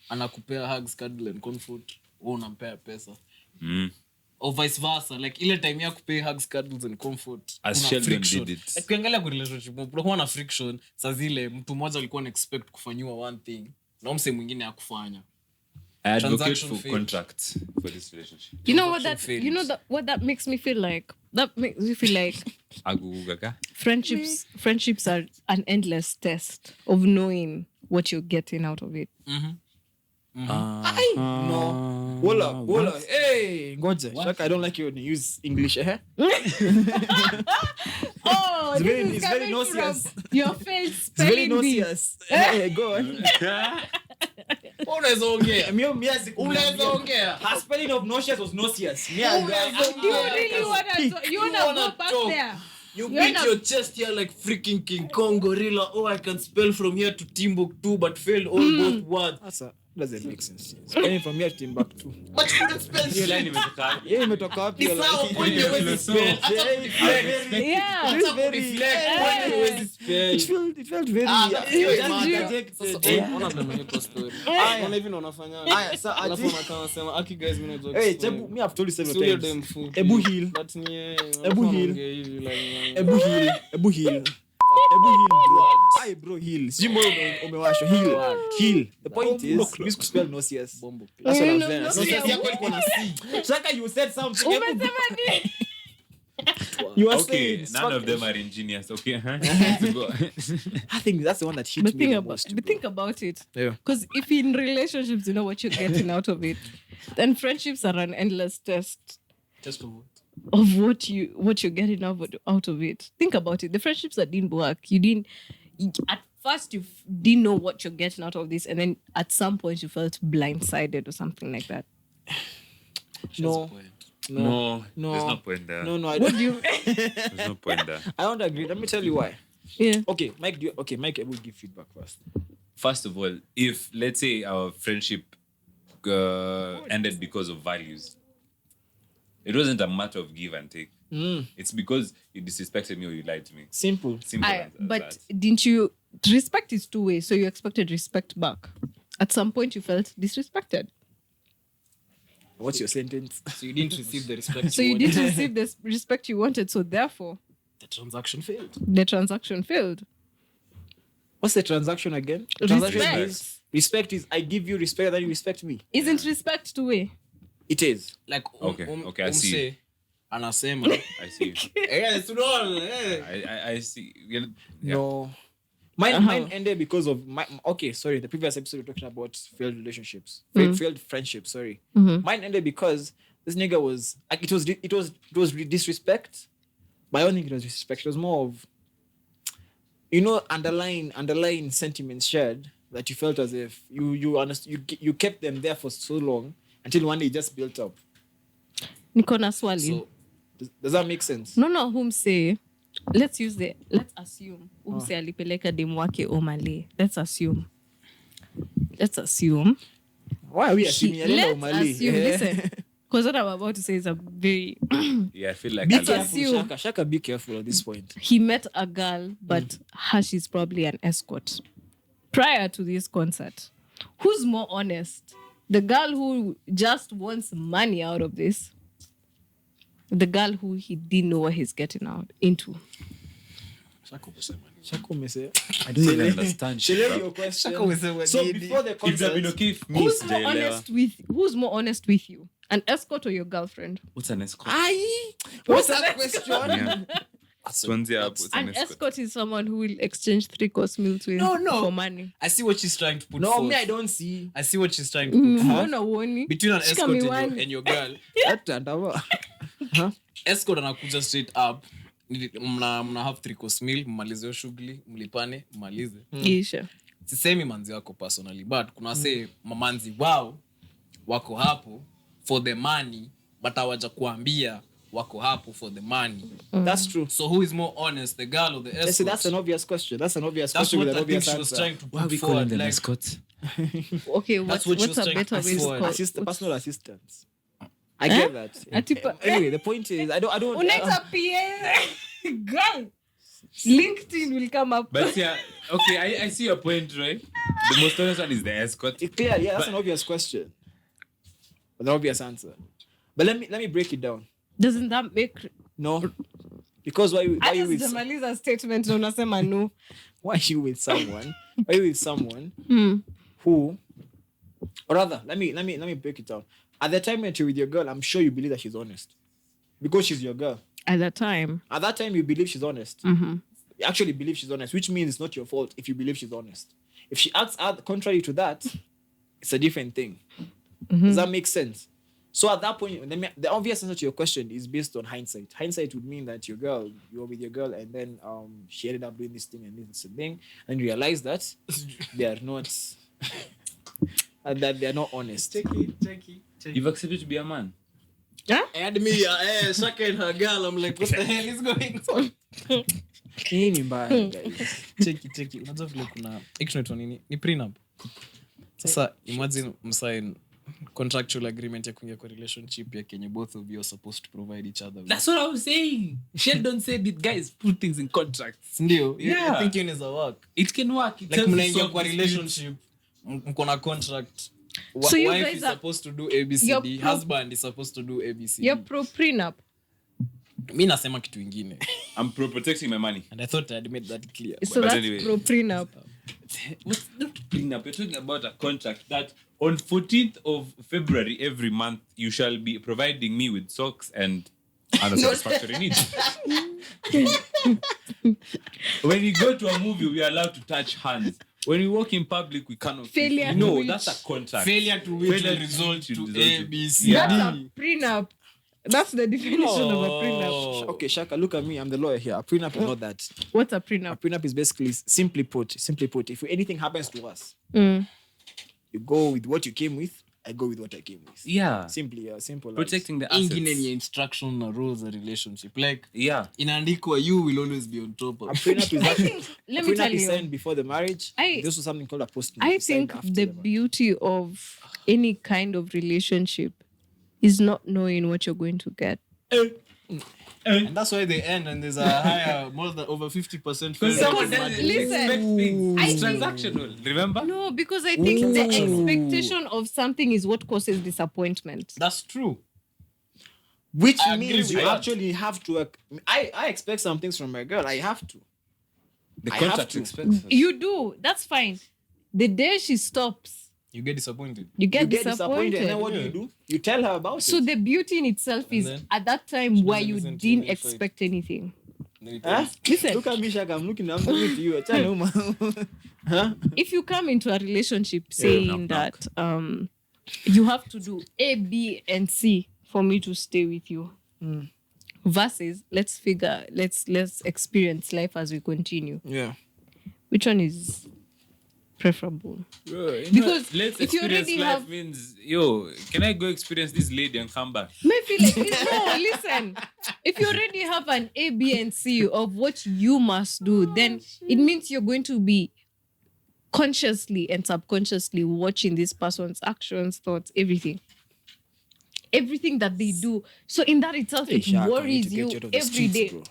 [SPEAKER 4] anakupea hugs, cuddle and comfort, wewe unampea pesa. Or vice versa, like ile time ya kupea hugs, cuddles and comfort.
[SPEAKER 1] As
[SPEAKER 4] kuna
[SPEAKER 1] Sheldon
[SPEAKER 4] friction.
[SPEAKER 1] did it.
[SPEAKER 4] Like ukiangalia kwa relationship, unakuwa na friction. Saa zile mtu mmoja alikuwa na expect kufanywa one thing, na mse mwingine hakufanya.
[SPEAKER 1] I advocate
[SPEAKER 4] Transaction
[SPEAKER 1] for
[SPEAKER 4] failed.
[SPEAKER 1] contracts for this relationship.
[SPEAKER 3] You know what that
[SPEAKER 4] Failures.
[SPEAKER 3] you know that what that makes me feel like? That makes me feel like
[SPEAKER 1] Agugaka.
[SPEAKER 3] friendships are an endless test of knowing what you're getting out of it.
[SPEAKER 2] No. Wola. Hey, ngoja. Shaka, I don't like you when you use English, eh?
[SPEAKER 3] Oh,
[SPEAKER 2] It's very-
[SPEAKER 3] this is
[SPEAKER 2] it's very
[SPEAKER 3] coming from
[SPEAKER 2] nauseous.
[SPEAKER 3] your face
[SPEAKER 2] It's very
[SPEAKER 3] spelling bee.
[SPEAKER 2] nauseous. Hey, go on.
[SPEAKER 4] Unaweza ongea.
[SPEAKER 2] Unaweza
[SPEAKER 4] ongea.
[SPEAKER 2] Her spelling of nauseous was nauseous.
[SPEAKER 3] Do you really wanna go back
[SPEAKER 4] talk.
[SPEAKER 3] there?
[SPEAKER 4] You
[SPEAKER 3] You're
[SPEAKER 4] beat
[SPEAKER 3] not-
[SPEAKER 4] your chest here like freaking King Kong gorilla. Oh, I can spell from here to Timbuktu, but fail all both words.
[SPEAKER 2] Sasa doesn't make sense. Spelling from here to Timbuktu.
[SPEAKER 4] But you can spell
[SPEAKER 1] Hiyo line imetoka.
[SPEAKER 2] Yeah, imetoka wapi?
[SPEAKER 4] Ni sawa, kwani huwezi spell. Hata kudeflect.
[SPEAKER 3] Yeah.
[SPEAKER 4] Hata kudeflect, kwani huwezi spell.
[SPEAKER 2] It felt very
[SPEAKER 4] That's
[SPEAKER 2] it was
[SPEAKER 4] your
[SPEAKER 2] just
[SPEAKER 4] mother.
[SPEAKER 2] rejected.
[SPEAKER 4] Sasa, ona ndio mwenye story. Ona hivi ndo unafanya.
[SPEAKER 2] Aya, sa
[SPEAKER 4] Alafu
[SPEAKER 2] aji.
[SPEAKER 4] unakaa unasema, "Aki guys, mimi najua
[SPEAKER 2] Hey,
[SPEAKER 4] Kiswahili."
[SPEAKER 2] Chebu, me I've told you several
[SPEAKER 4] Sio
[SPEAKER 2] times.
[SPEAKER 4] dem fupi.
[SPEAKER 2] Ebu heal.
[SPEAKER 4] But ni yeye.
[SPEAKER 2] Ebu
[SPEAKER 4] Alafu
[SPEAKER 2] heal.
[SPEAKER 4] anaongea hivi like,
[SPEAKER 2] Ebu heal. Ebu heal, bro. Ay, bro, heal. Sijui mbona umewashwa. Heal. The point is, you used to spell nauseous.
[SPEAKER 4] bombo.
[SPEAKER 2] That's what I'm
[SPEAKER 3] No,
[SPEAKER 2] saying.
[SPEAKER 3] no,
[SPEAKER 2] Nauseous
[SPEAKER 3] no.
[SPEAKER 2] yako ilikuwa na C. Shaka, you said something. Ebu-
[SPEAKER 3] Umesema nini?
[SPEAKER 2] You are
[SPEAKER 1] Okay,
[SPEAKER 2] saying
[SPEAKER 1] none of
[SPEAKER 2] fuck-
[SPEAKER 1] them are ingenious. Okay, let's go.
[SPEAKER 2] I think that's the one that hit
[SPEAKER 3] But
[SPEAKER 2] me
[SPEAKER 3] think
[SPEAKER 2] the
[SPEAKER 3] about
[SPEAKER 2] most.
[SPEAKER 3] but think about it.
[SPEAKER 2] Yeah.
[SPEAKER 3] Because if in relationships you know what you're getting out of it, then friendships are an endless test
[SPEAKER 4] Just for what?
[SPEAKER 3] of what you're getting out of it. Think about it. The friendships that didn't work, at first you didn't know what you're getting out of this, and then at some point you felt blindsided or something like that.
[SPEAKER 2] No.
[SPEAKER 1] No,
[SPEAKER 2] No.
[SPEAKER 1] there's no point there.
[SPEAKER 2] No, I
[SPEAKER 3] What
[SPEAKER 2] don't.
[SPEAKER 3] do you?
[SPEAKER 1] There's no point there.
[SPEAKER 2] I don't agree. Let me tell you why.
[SPEAKER 3] Yeah.
[SPEAKER 2] Okay, Mike, I will give feedback first.
[SPEAKER 1] First of all, if let's say our friendship ended because of values, it wasn't a matter of give and take. It's because you disrespected me or you lied to me.
[SPEAKER 2] Simple.
[SPEAKER 1] Simple as
[SPEAKER 3] But
[SPEAKER 1] that.
[SPEAKER 3] didn't you? Respect is two ways, so you expected respect back. At some point, you felt disrespected,
[SPEAKER 2] What's your sentence?
[SPEAKER 4] So you didn't receive the respect.
[SPEAKER 3] so you didn't receive the respect you wanted. So therefore,
[SPEAKER 4] The transaction failed.
[SPEAKER 3] the transaction failed.
[SPEAKER 2] What's the transaction again? The
[SPEAKER 3] Respect.
[SPEAKER 2] transaction is respect is I give you respect, then you respect me.
[SPEAKER 3] Isn't respect two way?
[SPEAKER 2] It is.
[SPEAKER 4] Like
[SPEAKER 1] Okay, I see.
[SPEAKER 4] umse anasema.
[SPEAKER 1] I see.
[SPEAKER 4] Yes, unaona.
[SPEAKER 1] I see. Yeah.
[SPEAKER 2] No. Mine ended because of the previous episode we were talking about failed relationships. Failed friendships, sorry. Mine ended because this nigga was like it was disrespect. But I don't think it was disrespect. It was more of underlying sentiments shared that you felt as if you understood you kept them there for so long until one day it just built up.
[SPEAKER 3] Niko na swali.
[SPEAKER 4] So
[SPEAKER 2] Does that make sense?
[SPEAKER 3] No, humse. Let's assume humse alipeleka demu wake Omale. Let's assume.
[SPEAKER 2] Why are we assuming?
[SPEAKER 3] Let's assume. Listen, because what I'm about to say is a very.
[SPEAKER 1] Yeah, I feel like
[SPEAKER 2] Be
[SPEAKER 3] Let's
[SPEAKER 2] careful,
[SPEAKER 3] assume.
[SPEAKER 2] Shaka, be careful at this point.
[SPEAKER 3] He met a girl, but she's probably an escort. Prior to this concert, who's more honest? The girl who just wants money out of this? The girl who he didn't know what he's getting into?
[SPEAKER 2] Shaka umese.
[SPEAKER 1] I don't even understand.
[SPEAKER 2] Shelewi your question. So before the
[SPEAKER 1] If they've been
[SPEAKER 2] concert,
[SPEAKER 1] okay with me,
[SPEAKER 3] Who's more honest with you? An escort or your girlfriend?
[SPEAKER 1] what's an escort?
[SPEAKER 2] what's that question?
[SPEAKER 1] Yeah. Tuanzie hapo, what's
[SPEAKER 3] An escort is someone who will exchange 3-course meals with
[SPEAKER 4] No.
[SPEAKER 3] for money.
[SPEAKER 4] I see what she's trying to put
[SPEAKER 2] No,
[SPEAKER 4] forth.
[SPEAKER 2] me, I don't see.
[SPEAKER 4] I see what she's trying to put forth.
[SPEAKER 3] Mbona uoni?
[SPEAKER 4] Between an
[SPEAKER 3] Shika
[SPEAKER 4] escort
[SPEAKER 3] miwani.
[SPEAKER 4] and your girl. Escort anakuja straight up. Mna have 3-course meal, mmalize hiyo shughuli, mlipane, mmalize.
[SPEAKER 3] Isha.
[SPEAKER 4] Sisemi manzi wako personally, but kuna say mamanzi wao wako hapo for the money, but hawaja kuambia wako hapo for the money.
[SPEAKER 2] That's true.
[SPEAKER 4] So who is more honest, the girl or the escort?
[SPEAKER 2] See, that's an obvious question. That's an obvious
[SPEAKER 4] That's
[SPEAKER 2] question
[SPEAKER 4] what
[SPEAKER 2] with
[SPEAKER 4] I
[SPEAKER 2] an
[SPEAKER 4] think
[SPEAKER 2] obvious
[SPEAKER 4] she was
[SPEAKER 2] answer.
[SPEAKER 4] trying to put forward. Like,
[SPEAKER 1] escorts?
[SPEAKER 3] Okay,
[SPEAKER 4] That's
[SPEAKER 3] what's
[SPEAKER 4] what she was
[SPEAKER 3] a
[SPEAKER 4] trying
[SPEAKER 3] better
[SPEAKER 4] to
[SPEAKER 3] way to
[SPEAKER 4] forward.
[SPEAKER 3] call?
[SPEAKER 2] Personal assistance. I get that.
[SPEAKER 3] Atipa-
[SPEAKER 2] Anyway, the point is, I don't.
[SPEAKER 3] Unaita PA girl. LinkedIn will come up.
[SPEAKER 1] But yeah, okay, I see your point, right? The most honest one is the escort.
[SPEAKER 2] It's clear, yeah, that's an obvious question. An obvious answer. But let me break it down.
[SPEAKER 3] Doesn't that make...
[SPEAKER 2] No. Because why
[SPEAKER 3] I
[SPEAKER 2] you
[SPEAKER 3] just
[SPEAKER 2] with
[SPEAKER 3] demaliza statement na unasema no.
[SPEAKER 2] why you with someone? Why you with someone who, or rather, let me break it down. At the time that you're with your girl, I'm sure you believe that she's honest. Because she's your girl.
[SPEAKER 3] At that time,
[SPEAKER 2] you believe she's honest.
[SPEAKER 3] Mm-hmm.
[SPEAKER 2] You actually believe she's honest, which means it's not your fault if you believe she's honest. If she acts out contrary to that, it's a different thing. Does that make sense? So at that point, the obvious answer to your question is based on hindsight. Hindsight would mean that you're with your girl, and then she ended up doing this thing and this thing, and you realize that they are not, that they are not honest.
[SPEAKER 4] Check it.
[SPEAKER 1] You've accepted to be a man.
[SPEAKER 3] huh?
[SPEAKER 4] And me, Shaka and her girl, I'm like, what the hell is going on?
[SPEAKER 2] Hii ni mbaya, guys.
[SPEAKER 4] Cheki. Unajua vile kuna ikinaitwa nini? Ni prenup. Sasa imagine msign contractual agreement ya kuingia kwa relationship ya Kenya, both of you are supposed to provide each other with.
[SPEAKER 1] That's what I was saying. Sheldon said it, guys, put things in contracts.
[SPEAKER 4] Ndio.
[SPEAKER 1] Yeah.
[SPEAKER 4] I think it is a work.
[SPEAKER 1] It can work. It
[SPEAKER 4] Like
[SPEAKER 1] helps
[SPEAKER 4] mnaingia
[SPEAKER 1] solve
[SPEAKER 4] kwa
[SPEAKER 1] disputes.
[SPEAKER 4] relationship, mko na contract.
[SPEAKER 3] So you
[SPEAKER 4] Wife
[SPEAKER 3] guys
[SPEAKER 4] is
[SPEAKER 3] are-
[SPEAKER 4] supposed to do ABCD.
[SPEAKER 3] You're pro-
[SPEAKER 4] Husband is supposed to do ABCD.
[SPEAKER 3] You're pro prenup.
[SPEAKER 4] Mi nasema kitu ingine.
[SPEAKER 1] I'm protecting my money.
[SPEAKER 4] And I thought I had made that clear.
[SPEAKER 3] So
[SPEAKER 1] But
[SPEAKER 3] that's
[SPEAKER 1] anyway.
[SPEAKER 3] pro prenup.
[SPEAKER 1] What's not prenup? You're talking about a contract that on 14th of February every month you shall be providing me with socks and other satisfactory needs. When we go to a movie, we are allowed to touch hands. When we walk in public, we cannot.
[SPEAKER 3] Failure to
[SPEAKER 1] No,
[SPEAKER 3] which-
[SPEAKER 1] that's a contract.
[SPEAKER 4] Failure to which
[SPEAKER 1] Failure
[SPEAKER 4] will result to
[SPEAKER 1] result
[SPEAKER 4] ABCD.
[SPEAKER 1] Yeah.
[SPEAKER 3] That's a prenup. That's the definition of a prenup.
[SPEAKER 4] Oh.
[SPEAKER 2] Okay, Shaka, look at me. I'm the lawyer here. A prenup is not that.
[SPEAKER 3] What's a
[SPEAKER 2] A
[SPEAKER 3] prenup?
[SPEAKER 2] prenup is basically, simply put, if anything happens to us,
[SPEAKER 3] Mm.
[SPEAKER 2] you go with what you came with, I go with what I came with.
[SPEAKER 1] Yeah.
[SPEAKER 2] Simply, simple. as-
[SPEAKER 1] Protecting the
[SPEAKER 4] Ingine
[SPEAKER 1] assets.
[SPEAKER 4] ni instruction na rules za relationship. Like,
[SPEAKER 1] Yeah.
[SPEAKER 4] inaandikwa you will always be on top
[SPEAKER 2] A
[SPEAKER 4] of.
[SPEAKER 2] prenup is actually,
[SPEAKER 3] Let
[SPEAKER 2] a
[SPEAKER 3] me
[SPEAKER 2] prenup
[SPEAKER 3] tell
[SPEAKER 2] is
[SPEAKER 3] you.
[SPEAKER 2] signed before the marriage.
[SPEAKER 3] I-
[SPEAKER 2] This was something called a post.
[SPEAKER 3] I think the beauty of any kind of relationship is not knowing what you're going to get.
[SPEAKER 4] And that's why they end and there's a higher, over 50% failure.
[SPEAKER 1] Someone
[SPEAKER 3] Because,
[SPEAKER 1] doesn't
[SPEAKER 3] listen,
[SPEAKER 1] expect things.
[SPEAKER 3] I
[SPEAKER 1] It's
[SPEAKER 3] think-
[SPEAKER 1] transactional. Remember?
[SPEAKER 3] No, because I think the expectation of something is what causes disappointment.
[SPEAKER 4] That's true.
[SPEAKER 2] Which
[SPEAKER 4] I agree
[SPEAKER 2] means
[SPEAKER 4] with
[SPEAKER 2] you
[SPEAKER 4] that.
[SPEAKER 2] actually have to. I expect some things from my girl. I have to.
[SPEAKER 1] The
[SPEAKER 2] I have
[SPEAKER 1] contract
[SPEAKER 2] to.
[SPEAKER 1] expects us.
[SPEAKER 3] You do. That's fine. The day she stops,
[SPEAKER 4] You get disappointed.
[SPEAKER 3] you get,
[SPEAKER 2] You get
[SPEAKER 3] disappointed.
[SPEAKER 2] and then what do? You tell her about
[SPEAKER 3] So
[SPEAKER 2] it.
[SPEAKER 3] the beauty in itself is
[SPEAKER 4] then
[SPEAKER 3] at that time where
[SPEAKER 4] doesn't
[SPEAKER 3] you
[SPEAKER 4] listen to
[SPEAKER 3] didn't
[SPEAKER 4] you, it's like-
[SPEAKER 3] expect anything.
[SPEAKER 2] Huh?
[SPEAKER 3] Listen,
[SPEAKER 2] Look at me, Shaka. I'm looking to you. Tell her, huh?
[SPEAKER 3] if you come into a relationship saying that you have to do A, B, and C for me to stay with you, versus let's experience life as we continue.
[SPEAKER 2] Yeah.
[SPEAKER 3] Which one is preferable? Because
[SPEAKER 1] Let's
[SPEAKER 3] if you
[SPEAKER 1] experience
[SPEAKER 3] already
[SPEAKER 1] life
[SPEAKER 3] have-
[SPEAKER 1] means, yo, can I go experience this lady and come back?
[SPEAKER 3] May feel like no, listen. If you already have an A, B, and C of what you must do, then it means you're going to be consciously and subconsciously watching this person's actions, thoughts, everything. Everything that they do. So in that itself,
[SPEAKER 2] Hey,
[SPEAKER 3] it
[SPEAKER 2] Shaka, I need
[SPEAKER 3] worries
[SPEAKER 2] to
[SPEAKER 3] you
[SPEAKER 2] get out of the
[SPEAKER 3] every
[SPEAKER 2] streets,
[SPEAKER 3] day.
[SPEAKER 2] bro.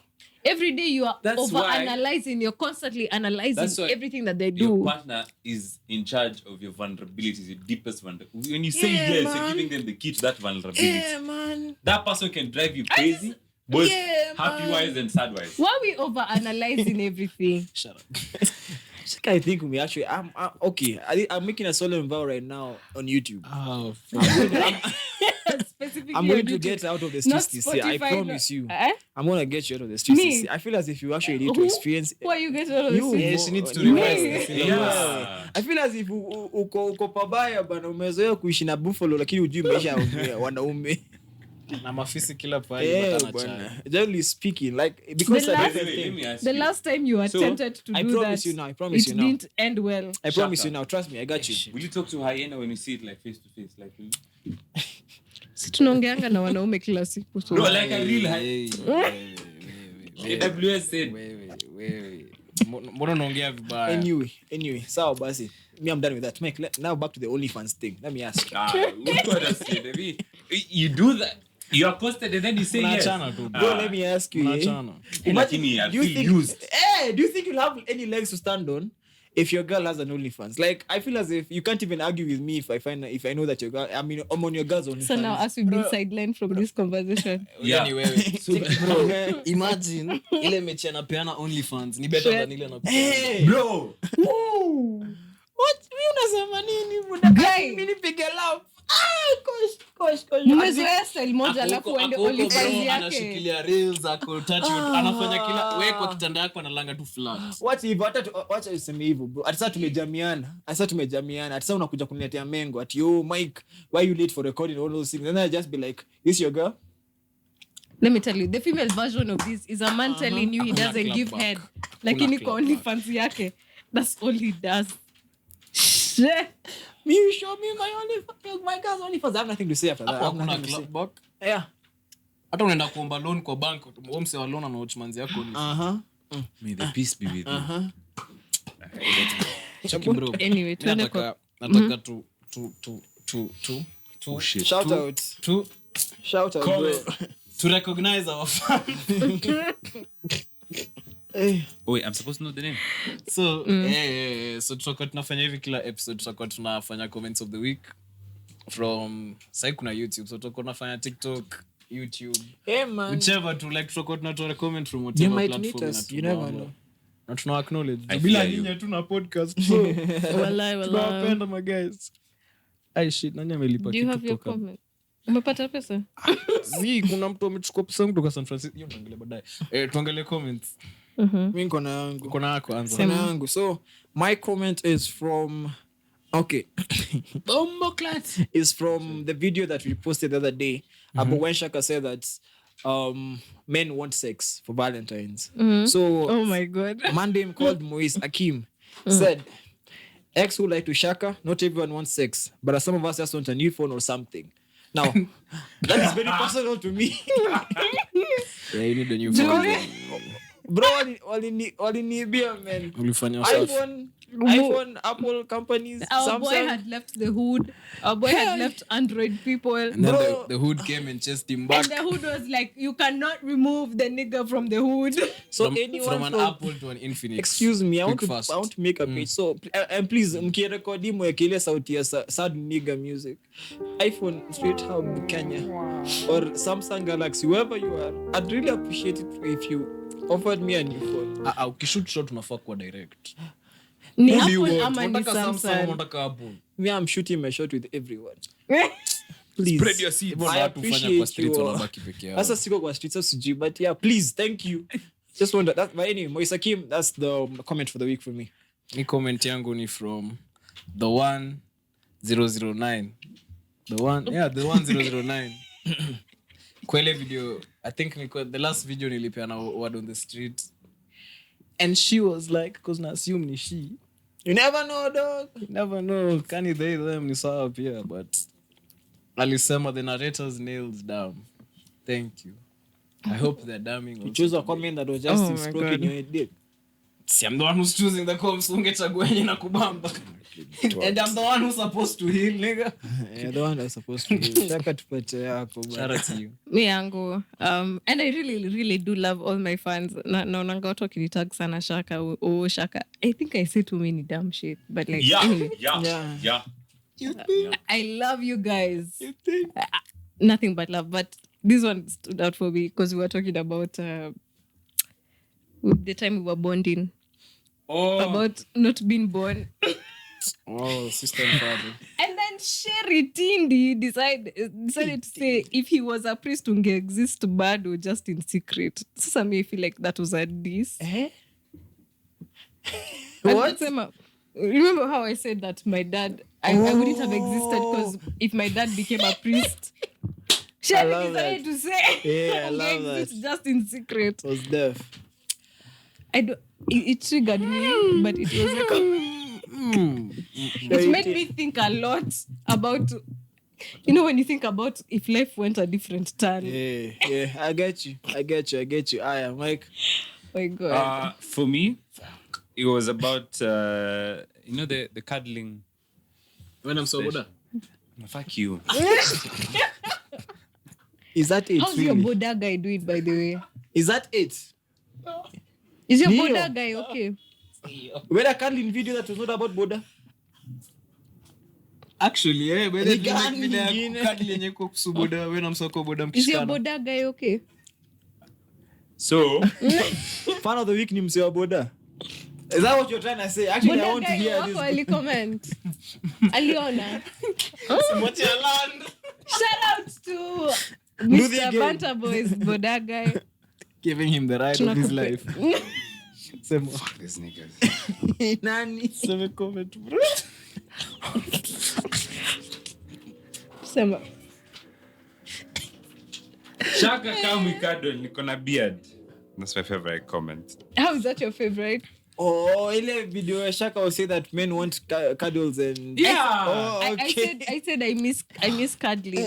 [SPEAKER 3] Every day you are
[SPEAKER 1] That's
[SPEAKER 3] over
[SPEAKER 1] why-
[SPEAKER 3] analyzing, you're constantly
[SPEAKER 1] That's
[SPEAKER 3] analyzing
[SPEAKER 1] why
[SPEAKER 3] everything that they
[SPEAKER 1] Your
[SPEAKER 3] do.
[SPEAKER 1] partner is in charge of your vulnerabilities, your deepest vulnerability. When you say
[SPEAKER 2] Yeah,
[SPEAKER 1] yes,
[SPEAKER 2] man.
[SPEAKER 1] you're giving them the key to that vulnerability.
[SPEAKER 2] Yeah, man.
[SPEAKER 1] That person can drive you crazy, both
[SPEAKER 2] Yeah,
[SPEAKER 1] happy wise and sad wise.
[SPEAKER 3] Why are we over analyzing everything?
[SPEAKER 4] Shut up.
[SPEAKER 2] Shaka, I think we actually. I'm okay. I'm making a solemn vow right now on YouTube.
[SPEAKER 4] Oh,
[SPEAKER 3] Specifically
[SPEAKER 2] I'm going
[SPEAKER 3] on
[SPEAKER 2] to
[SPEAKER 3] YouTube.
[SPEAKER 2] get out of the
[SPEAKER 3] Not
[SPEAKER 2] streets this year. I
[SPEAKER 3] Spotify,
[SPEAKER 2] promise you.
[SPEAKER 3] Eh?
[SPEAKER 2] I'm gonna get you out of the streets
[SPEAKER 3] Me?
[SPEAKER 2] this year. I feel as if you actually need to
[SPEAKER 3] Who?
[SPEAKER 2] experience.
[SPEAKER 3] Why you get out of the
[SPEAKER 2] You,
[SPEAKER 3] street?
[SPEAKER 4] Yeah, she needs to
[SPEAKER 2] you-
[SPEAKER 4] revise
[SPEAKER 3] Me?
[SPEAKER 4] the syllabus.
[SPEAKER 1] Yeah.
[SPEAKER 2] I feel as if uko pabaya bana, umezoea kuishi na buffalo lakini hujui maisha ya wanaume.
[SPEAKER 4] Na mafisi kila pahali
[SPEAKER 2] Yeah,
[SPEAKER 4] watana
[SPEAKER 2] bwana.
[SPEAKER 4] chai.
[SPEAKER 2] Generally speaking, like because
[SPEAKER 3] The
[SPEAKER 2] I
[SPEAKER 3] last-
[SPEAKER 2] don't
[SPEAKER 1] Wait, let
[SPEAKER 2] think.
[SPEAKER 1] me ask
[SPEAKER 3] The
[SPEAKER 1] you.
[SPEAKER 3] last time you
[SPEAKER 1] So,
[SPEAKER 3] attempted to
[SPEAKER 2] I
[SPEAKER 3] do
[SPEAKER 2] promise
[SPEAKER 3] that,
[SPEAKER 2] you now, I promise
[SPEAKER 3] it
[SPEAKER 2] you now.
[SPEAKER 3] didn't end well.
[SPEAKER 2] I promise
[SPEAKER 1] Shaka.
[SPEAKER 2] you now. Trust me, I got you.
[SPEAKER 1] Will you talk to hyena when you see it like face to face? Like,
[SPEAKER 3] Si tunaongeanga na wanaume kila siku. So.
[SPEAKER 1] no, like a real hyena. AWS said,
[SPEAKER 4] Mbona unaongea vibaya?
[SPEAKER 2] Anyway, sawa basi. Me, I'm done with that. Mike, now back to the OnlyFans thing. Let me ask you.
[SPEAKER 1] we could have said, you do that. You are posted and then you say yes.
[SPEAKER 4] Mnaachana tu.
[SPEAKER 2] Bro, let me ask you.
[SPEAKER 4] Mnaachana.
[SPEAKER 1] Lakini I
[SPEAKER 2] do you
[SPEAKER 1] feel
[SPEAKER 2] think,
[SPEAKER 1] used.
[SPEAKER 2] do you think you'll have any legs to stand on if your girl has an OnlyFans? Like, I feel as if you can't even argue with me if I know that your girl, I mean, I'm on your girl's OnlyFans.
[SPEAKER 3] So now, as we've been sidelined from this conversation,
[SPEAKER 1] Yeah.
[SPEAKER 4] Ni wewe. So bro, imagine ile mechi anapeana OnlyFans ni better than ile anapeana.
[SPEAKER 2] Hey,
[SPEAKER 1] Bro.
[SPEAKER 2] what? Mimi unasema nini? Buda,
[SPEAKER 3] Guy.
[SPEAKER 2] mimi nipige love. Gosh.
[SPEAKER 3] mmezoea style moja alafu
[SPEAKER 4] Ako
[SPEAKER 3] uende
[SPEAKER 4] huko
[SPEAKER 3] OnlyFans
[SPEAKER 4] bro,
[SPEAKER 3] yake.
[SPEAKER 4] anashikilia reels, ako touch it, anafanya kila wewe kwa kitanda yako analanga tu flat.
[SPEAKER 2] What if wacha useme hivyo bro. Hata tumejamiana. Hata sasa unakuja kuniletea mengo ati yo Mike, why you late for recording all those things? And then I just be like, this your girl?
[SPEAKER 3] Let me tell you, the female version of this is a man telling you he doesn't
[SPEAKER 4] clap
[SPEAKER 3] give
[SPEAKER 4] back.
[SPEAKER 3] head. Lakini kwa OnlyFans yake, that's all he does. Shit.
[SPEAKER 2] Me show me my OnlyFans. My girl's OnlyFans. I have nothing to say after that. I
[SPEAKER 4] Hapo
[SPEAKER 2] have
[SPEAKER 4] hakuna
[SPEAKER 2] nothing to say.
[SPEAKER 4] clap back.
[SPEAKER 2] Yeah.
[SPEAKER 4] Hata unaenda kuomba loan kwa bank, mse wa loan anaoch manzi yako ni.
[SPEAKER 1] May the peace be with you.
[SPEAKER 4] Cheki bro.
[SPEAKER 3] Anyway, tuende kwa
[SPEAKER 4] Nataka tu
[SPEAKER 1] Oh shit.
[SPEAKER 2] Shout out, bro.
[SPEAKER 4] to recognize our fans.
[SPEAKER 2] Hey.
[SPEAKER 1] Oh, wait, I'm supposed to know the name.
[SPEAKER 4] So, so tutakuwa tunafanya hivi kila episode, tutakuwa tunafanya comments of the week from sai kuna YouTube, so tutakuwa tunafanya TikTok, YouTube,
[SPEAKER 2] Hey man.
[SPEAKER 4] whichever to like tutakuwa tunatoa comment from
[SPEAKER 2] You
[SPEAKER 4] whatever
[SPEAKER 2] might
[SPEAKER 4] platform
[SPEAKER 2] meet us. You never know.
[SPEAKER 4] na tuna acknowledge
[SPEAKER 1] I
[SPEAKER 4] bila
[SPEAKER 1] fear you.
[SPEAKER 4] nyinyi tuna podcast so
[SPEAKER 3] Walai.
[SPEAKER 4] tunawapenda my guys. Ai shit, nani amelipa
[SPEAKER 3] Do you have your
[SPEAKER 4] kitu
[SPEAKER 3] comment? Umepata pesa?
[SPEAKER 4] kuna mtu amechukua pesa kutoka San Francisco. Hiyo tuangalie baadaye. Tuangalie comments.
[SPEAKER 2] Mimi niko na yangu.
[SPEAKER 4] Uko na yako anza.
[SPEAKER 2] Niko na yangu. So my comment is from is from the video that we posted the other day about when Shaka said that men want sex for Valentine's. So
[SPEAKER 3] Oh my God.
[SPEAKER 2] man name called Moise Akim said, ex who like to Shaka, not everyone wants sex, but some of us just want a new phone or something. Now, that is very personal to me.
[SPEAKER 4] Yeah, you need a new phone.
[SPEAKER 2] Bro, waliniibia man.
[SPEAKER 4] Ulifanya usafi.
[SPEAKER 2] iPhone, Apple companies,
[SPEAKER 3] Our boy
[SPEAKER 2] Samsung.
[SPEAKER 3] had left the hood. Our boy had left Android people.
[SPEAKER 4] And then
[SPEAKER 2] Bro.
[SPEAKER 4] the hood came and chased him back.
[SPEAKER 3] And the hood was like, you cannot remove the nigga from the hood.
[SPEAKER 2] So
[SPEAKER 4] from,
[SPEAKER 2] anyone
[SPEAKER 4] from an Apple to an Infinix.
[SPEAKER 2] Excuse me, I want
[SPEAKER 4] Quick
[SPEAKER 2] to
[SPEAKER 4] fast.
[SPEAKER 2] make a page. So and please, mkirekodi mwekele sauti ya sad nigga music. iPhone straight hub Kenya or Samsung Galaxy, whoever you are. I'd really appreciate it if you offered me a new phone.
[SPEAKER 4] Ukishoot shot unafaa kuwa direct.
[SPEAKER 3] Ni
[SPEAKER 4] Who do you
[SPEAKER 3] Apple
[SPEAKER 4] want?
[SPEAKER 3] ama ni
[SPEAKER 4] Unataka Samsung,
[SPEAKER 3] Samsung.
[SPEAKER 4] unataka Apple.
[SPEAKER 2] Me, I'm shooting my shot with everyone. Please.
[SPEAKER 1] Spread your seeds.
[SPEAKER 4] Hivyo
[SPEAKER 2] I
[SPEAKER 4] ndio watu hufanya kwa
[SPEAKER 2] appreciate
[SPEAKER 4] streets
[SPEAKER 2] you.
[SPEAKER 4] wanabaki peke yao.
[SPEAKER 2] Sasa siko kwa streets of CG, but yeah, please, thank you. Just wonder that. But anyway, Moise Akim, that's the comment for the week for me.
[SPEAKER 4] Ni comment yangu ni from the 1009. The 1009. Kwa ile video, I think the last video nilipeana word on the street. And she was like, because na assume ni she.
[SPEAKER 2] You never know, dog.
[SPEAKER 4] You never know. Kani they them ni sawa pia, but alisema the narrator's nails down. Thank you. I hope they're damning.
[SPEAKER 2] You choose a comment that was just
[SPEAKER 3] Oh my
[SPEAKER 2] stroking
[SPEAKER 3] God.
[SPEAKER 2] your dick.
[SPEAKER 4] See, I'm the one who's choosing the comms. Ungechagua yenye na kubamba. And I'm the one who's supposed to heal, nigga.
[SPEAKER 2] Yeah, the one that's supposed to be. Shaka tupate yako,
[SPEAKER 4] Shout out to you.
[SPEAKER 3] Me yangu. And I really do love all my fans. Naonanga watu wakinitag sana Shaka. Oh, Shaka. I think I say too many dumb shit. But like, anyway.
[SPEAKER 1] Yeah.
[SPEAKER 3] I love you guys. Nothing but love. But this one stood out for me because we were talking about the time we were bonding. About not being born.
[SPEAKER 4] Oh, sister and father.
[SPEAKER 3] And then Sherry Tindi decided to say if he was a priest unge exist bad or just in secret. Sasa me feel like that was a diss.
[SPEAKER 2] What?
[SPEAKER 3] Remember how I said that my dad I wouldn't have existed because if my dad became a priest. Sherry
[SPEAKER 2] love
[SPEAKER 3] decided to say
[SPEAKER 2] Yeah, I
[SPEAKER 3] unge
[SPEAKER 2] love that.
[SPEAKER 3] exist just in secret.
[SPEAKER 2] It was deaf.
[SPEAKER 3] It triggered me, but it was like it made me think a lot about when you think about if life went a different turn.
[SPEAKER 2] Yeah. I get you. I am like,
[SPEAKER 3] Oh my God.
[SPEAKER 1] For me, it was about the cuddling.
[SPEAKER 4] When I'm sober.
[SPEAKER 1] Fuck you.
[SPEAKER 2] Is that it?
[SPEAKER 3] How's your
[SPEAKER 2] really?
[SPEAKER 3] Boda guy doing, by the way?
[SPEAKER 2] Is that it?
[SPEAKER 3] Is your
[SPEAKER 2] Neo.
[SPEAKER 3] Boda guy okay?
[SPEAKER 2] When I cuddling video that was not about Boda.
[SPEAKER 4] Actually, but
[SPEAKER 2] Ni gani nyingine?
[SPEAKER 4] kadli yenye kwa kusuboda wewe na msoko boda
[SPEAKER 3] Is your
[SPEAKER 4] mkishikana.
[SPEAKER 3] Boda guy okay?
[SPEAKER 1] So,
[SPEAKER 2] Fan of the week ni mse wa Boda. Is that what you're trying to say? Actually, I
[SPEAKER 3] Boda
[SPEAKER 2] want to
[SPEAKER 3] guy
[SPEAKER 2] hear
[SPEAKER 3] wako
[SPEAKER 2] this.
[SPEAKER 3] alicomment. Aliona.
[SPEAKER 4] What your land?
[SPEAKER 3] Shout out to
[SPEAKER 2] Luthi
[SPEAKER 3] Mr.
[SPEAKER 2] again.
[SPEAKER 3] Banter Boys Boda guy.
[SPEAKER 4] Giving him the ride of his
[SPEAKER 3] Tunakupe-
[SPEAKER 4] life. Sema.
[SPEAKER 1] these niggas.
[SPEAKER 2] Nani?
[SPEAKER 4] Sema comment, bro.
[SPEAKER 3] Sema.
[SPEAKER 1] Shaka kama cuddle niko na beard. That's my favorite comment.
[SPEAKER 3] How is that your favorite?
[SPEAKER 2] Oh, ile video ya Shaka will say that men want cuddles and
[SPEAKER 1] Yeah.
[SPEAKER 2] Oh,
[SPEAKER 3] I
[SPEAKER 2] okay.
[SPEAKER 3] said I miss cuddling.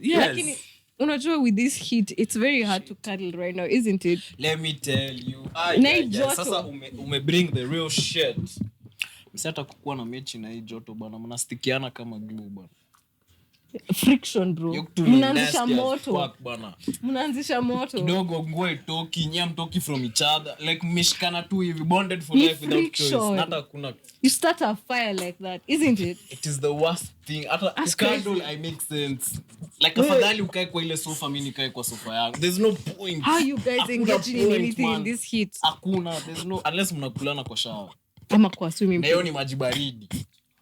[SPEAKER 1] Yes.
[SPEAKER 3] Lakini unajua with this heat it's very hard to cuddle right now, isn't it?
[SPEAKER 4] Let me tell you.
[SPEAKER 3] Na hii joto.
[SPEAKER 4] Sasa ume bring the real shit. Msata kukuwa na mechi na hii joto bana, mnastikiana kama glue bana.
[SPEAKER 3] Friction bro.
[SPEAKER 4] Yo kutu ni nasty
[SPEAKER 3] Mnaanzisha
[SPEAKER 4] as
[SPEAKER 3] moto.
[SPEAKER 4] fuck bana.
[SPEAKER 3] Mnaanzisha moto.
[SPEAKER 4] Kidogo nguo itoki, nyam toki from each other. Like mmeshikana tu hivi bonded for
[SPEAKER 3] Ni
[SPEAKER 4] life without choice.
[SPEAKER 3] friction.
[SPEAKER 4] Hata kuna
[SPEAKER 3] You start a fire like that, isn't it?
[SPEAKER 4] it is the worst thing. Hata
[SPEAKER 3] That's
[SPEAKER 4] cuddle I make sense. Like afadhali ukae kwa ile sofa, mimi nikae kwa sofa yangu. There's no point.
[SPEAKER 3] How you guys
[SPEAKER 4] Hakuna
[SPEAKER 3] engaging in
[SPEAKER 4] point,
[SPEAKER 3] anything
[SPEAKER 4] man.
[SPEAKER 3] in this heat?
[SPEAKER 4] Hakuna, there's no unless mnakulana kwa shower.
[SPEAKER 3] Ama kwa swimming
[SPEAKER 4] Na hiyo
[SPEAKER 3] pool.
[SPEAKER 4] ni maji baridi.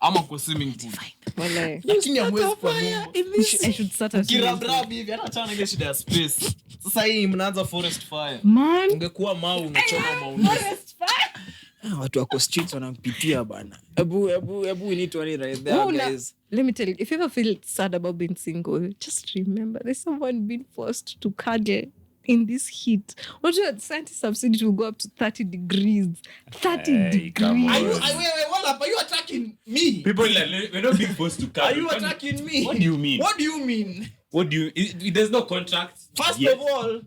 [SPEAKER 4] Ama kwa swimming pool.
[SPEAKER 3] Wallahi.
[SPEAKER 4] Lakini hamwezi kwa nyumba.
[SPEAKER 3] I should start a swimming pool.
[SPEAKER 4] Kirabrabi hivi hata chana ile shida ya space. Sasa hii mnaanza forest fire.
[SPEAKER 3] Man.
[SPEAKER 4] Ungekuwa mau unachoma mauni.
[SPEAKER 3] Forest fire.
[SPEAKER 2] Watu wako streets wanampitia bana. Ebu we need to run right there,
[SPEAKER 3] Oh, na-
[SPEAKER 2] guys.
[SPEAKER 3] let me tell you, if you ever feel sad about being single, just remember there's someone being forced to cuddle in this heat. What do scientists have said it will go up to 30 degrees. 30
[SPEAKER 1] Hey, come
[SPEAKER 3] degrees.
[SPEAKER 1] on.
[SPEAKER 2] Wait, hold up. Are you attacking me?
[SPEAKER 1] People like we're not being forced to cuddle.
[SPEAKER 2] Are you attacking me?
[SPEAKER 1] What do you mean?
[SPEAKER 2] What do you mean?
[SPEAKER 1] What do you? There's no contract.
[SPEAKER 2] First
[SPEAKER 1] Yes.
[SPEAKER 2] of all,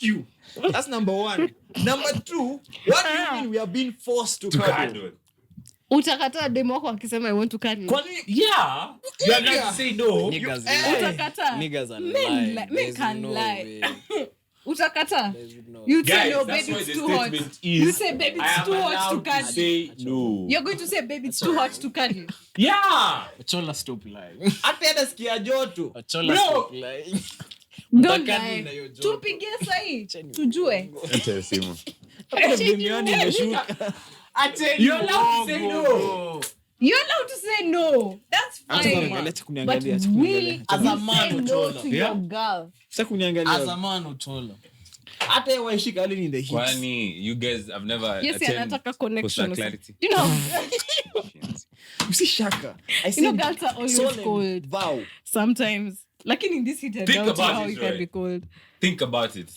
[SPEAKER 2] you. That's number one. Number two, what do you mean we are being forced to
[SPEAKER 1] to
[SPEAKER 2] cuddle?
[SPEAKER 1] cuddle.
[SPEAKER 3] Utakataa demo wako akisema I want to cuddle.
[SPEAKER 2] Kwani
[SPEAKER 1] Yeah, you are not
[SPEAKER 2] Yeah.
[SPEAKER 1] to say no.
[SPEAKER 4] Niggas
[SPEAKER 2] Hey.
[SPEAKER 4] lie.
[SPEAKER 3] Utakataa.
[SPEAKER 4] Niggas are
[SPEAKER 3] Men
[SPEAKER 4] lying.
[SPEAKER 3] men
[SPEAKER 4] There's
[SPEAKER 3] can
[SPEAKER 4] no
[SPEAKER 3] lie.
[SPEAKER 4] way.
[SPEAKER 3] Utakataa.
[SPEAKER 4] There's no-
[SPEAKER 3] You say
[SPEAKER 1] Guys,
[SPEAKER 3] no,
[SPEAKER 1] that's
[SPEAKER 3] baby,
[SPEAKER 1] why
[SPEAKER 3] it's
[SPEAKER 1] the
[SPEAKER 3] too hot.
[SPEAKER 1] statement
[SPEAKER 3] You
[SPEAKER 1] is,
[SPEAKER 3] say baby,
[SPEAKER 1] I
[SPEAKER 3] it's
[SPEAKER 1] am
[SPEAKER 3] too hot to
[SPEAKER 1] allowed to
[SPEAKER 3] cuddle.
[SPEAKER 1] say no.
[SPEAKER 3] You're going to say baby, it's too hot to cuddle.
[SPEAKER 1] Yeah.
[SPEAKER 4] Ochola stop lying.
[SPEAKER 2] hata hata sikia joto.
[SPEAKER 4] Ochola
[SPEAKER 1] Bro.
[SPEAKER 4] stop lying.
[SPEAKER 3] Don't
[SPEAKER 4] Mtakani na hiyo
[SPEAKER 3] lie.
[SPEAKER 4] joto.
[SPEAKER 3] Tupigie sahi. Tujue.
[SPEAKER 2] Duniani imeshuka.
[SPEAKER 1] You're allowed to say no.
[SPEAKER 3] You're allowed to say no. That's fine.
[SPEAKER 2] Acha
[SPEAKER 3] But
[SPEAKER 2] kuniangalia, acha
[SPEAKER 3] will
[SPEAKER 2] kuniangalia.
[SPEAKER 3] you
[SPEAKER 4] As a man,
[SPEAKER 3] say no
[SPEAKER 4] Ochola.
[SPEAKER 3] to
[SPEAKER 1] Yeah.
[SPEAKER 3] your girl?
[SPEAKER 2] Acha
[SPEAKER 4] As a
[SPEAKER 2] kuniangalia.
[SPEAKER 4] man, Ochola.
[SPEAKER 2] Hata yeye waishika hali in the heat.
[SPEAKER 1] Kwani you guys have never
[SPEAKER 3] Yes,
[SPEAKER 1] attended
[SPEAKER 3] anataka connection.
[SPEAKER 1] post clarity.
[SPEAKER 3] You know,
[SPEAKER 2] Usi shaka. I
[SPEAKER 3] you know,
[SPEAKER 2] said
[SPEAKER 3] girls are always
[SPEAKER 2] solemn
[SPEAKER 3] cold
[SPEAKER 2] vow.
[SPEAKER 3] sometimes. Like in this heat, I
[SPEAKER 1] Think
[SPEAKER 3] doubt
[SPEAKER 1] about
[SPEAKER 3] how
[SPEAKER 1] it,
[SPEAKER 3] you can
[SPEAKER 1] right?
[SPEAKER 3] be cold.
[SPEAKER 1] Think about it.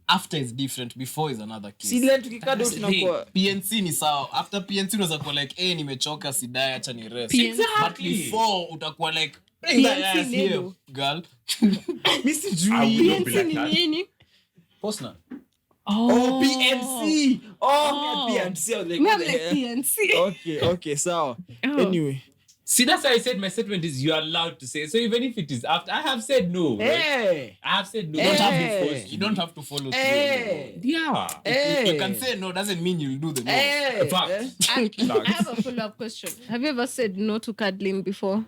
[SPEAKER 4] After is different, before is another case.
[SPEAKER 2] Si ile tukikado tunakuwa
[SPEAKER 4] PNC ni sawa. After PNC unaweza kuwa like, nimechoka sidai acha ni rest.
[SPEAKER 3] PNC.
[SPEAKER 4] But before utakuwa like, bring that
[SPEAKER 3] PNC
[SPEAKER 4] ass here,
[SPEAKER 3] neno.
[SPEAKER 4] girl.
[SPEAKER 2] mimi
[SPEAKER 1] I
[SPEAKER 2] sijui.
[SPEAKER 1] will not be
[SPEAKER 3] PNC
[SPEAKER 1] like that.
[SPEAKER 3] ni nini?
[SPEAKER 4] Postna.
[SPEAKER 2] Oh, PNC. Oh, me PNC. I was like,
[SPEAKER 3] Me,
[SPEAKER 2] what
[SPEAKER 3] I'm
[SPEAKER 2] the
[SPEAKER 3] like
[SPEAKER 2] hell?
[SPEAKER 3] PNC.
[SPEAKER 2] Okay, sawa.
[SPEAKER 3] Oh.
[SPEAKER 2] Anyway.
[SPEAKER 1] See, that's why I said my statement is you are allowed to say. So even if it is after, I have said no. Right?
[SPEAKER 2] Hey.
[SPEAKER 1] I have said no.
[SPEAKER 2] Hey.
[SPEAKER 1] Don't have to force
[SPEAKER 4] You don't have to follow through.
[SPEAKER 2] Hey.
[SPEAKER 1] Yeah.
[SPEAKER 2] Hey.
[SPEAKER 4] You can say no, doesn't mean you'll do the no.
[SPEAKER 2] Hey.
[SPEAKER 1] Fact.
[SPEAKER 3] I have a follow-up question. Have you ever said no to cuddling before?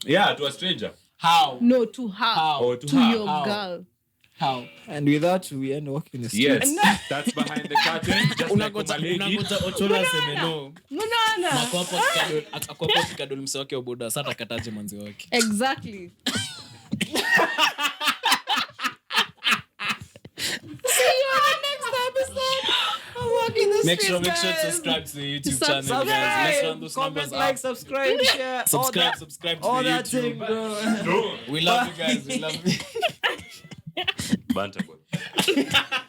[SPEAKER 1] Yeah, to a stranger.
[SPEAKER 4] How?
[SPEAKER 3] No to her.
[SPEAKER 4] How?
[SPEAKER 1] Or to
[SPEAKER 3] To
[SPEAKER 1] her.
[SPEAKER 3] your
[SPEAKER 4] How?
[SPEAKER 3] girl.
[SPEAKER 4] How?
[SPEAKER 2] And with that, we end walking the street.
[SPEAKER 1] Yes, that's behind the curtain. Just like
[SPEAKER 4] Unagota
[SPEAKER 1] Omale did.
[SPEAKER 4] unagota Ochola seme no.
[SPEAKER 3] Munana.
[SPEAKER 4] Akwapo kikadol mse wake wa boda sasa atakataje manzi wake.
[SPEAKER 3] Exactly.
[SPEAKER 4] Make sure to subscribe to the YouTube channel, guys. Let's run those numbers
[SPEAKER 2] Comment, like,
[SPEAKER 4] up.
[SPEAKER 2] subscribe, share.
[SPEAKER 4] Subscribe to
[SPEAKER 2] all
[SPEAKER 4] the
[SPEAKER 2] that
[SPEAKER 4] YouTube.
[SPEAKER 2] thing, bro.
[SPEAKER 1] No.
[SPEAKER 4] We love you guys. We love you.
[SPEAKER 1] Banter boy.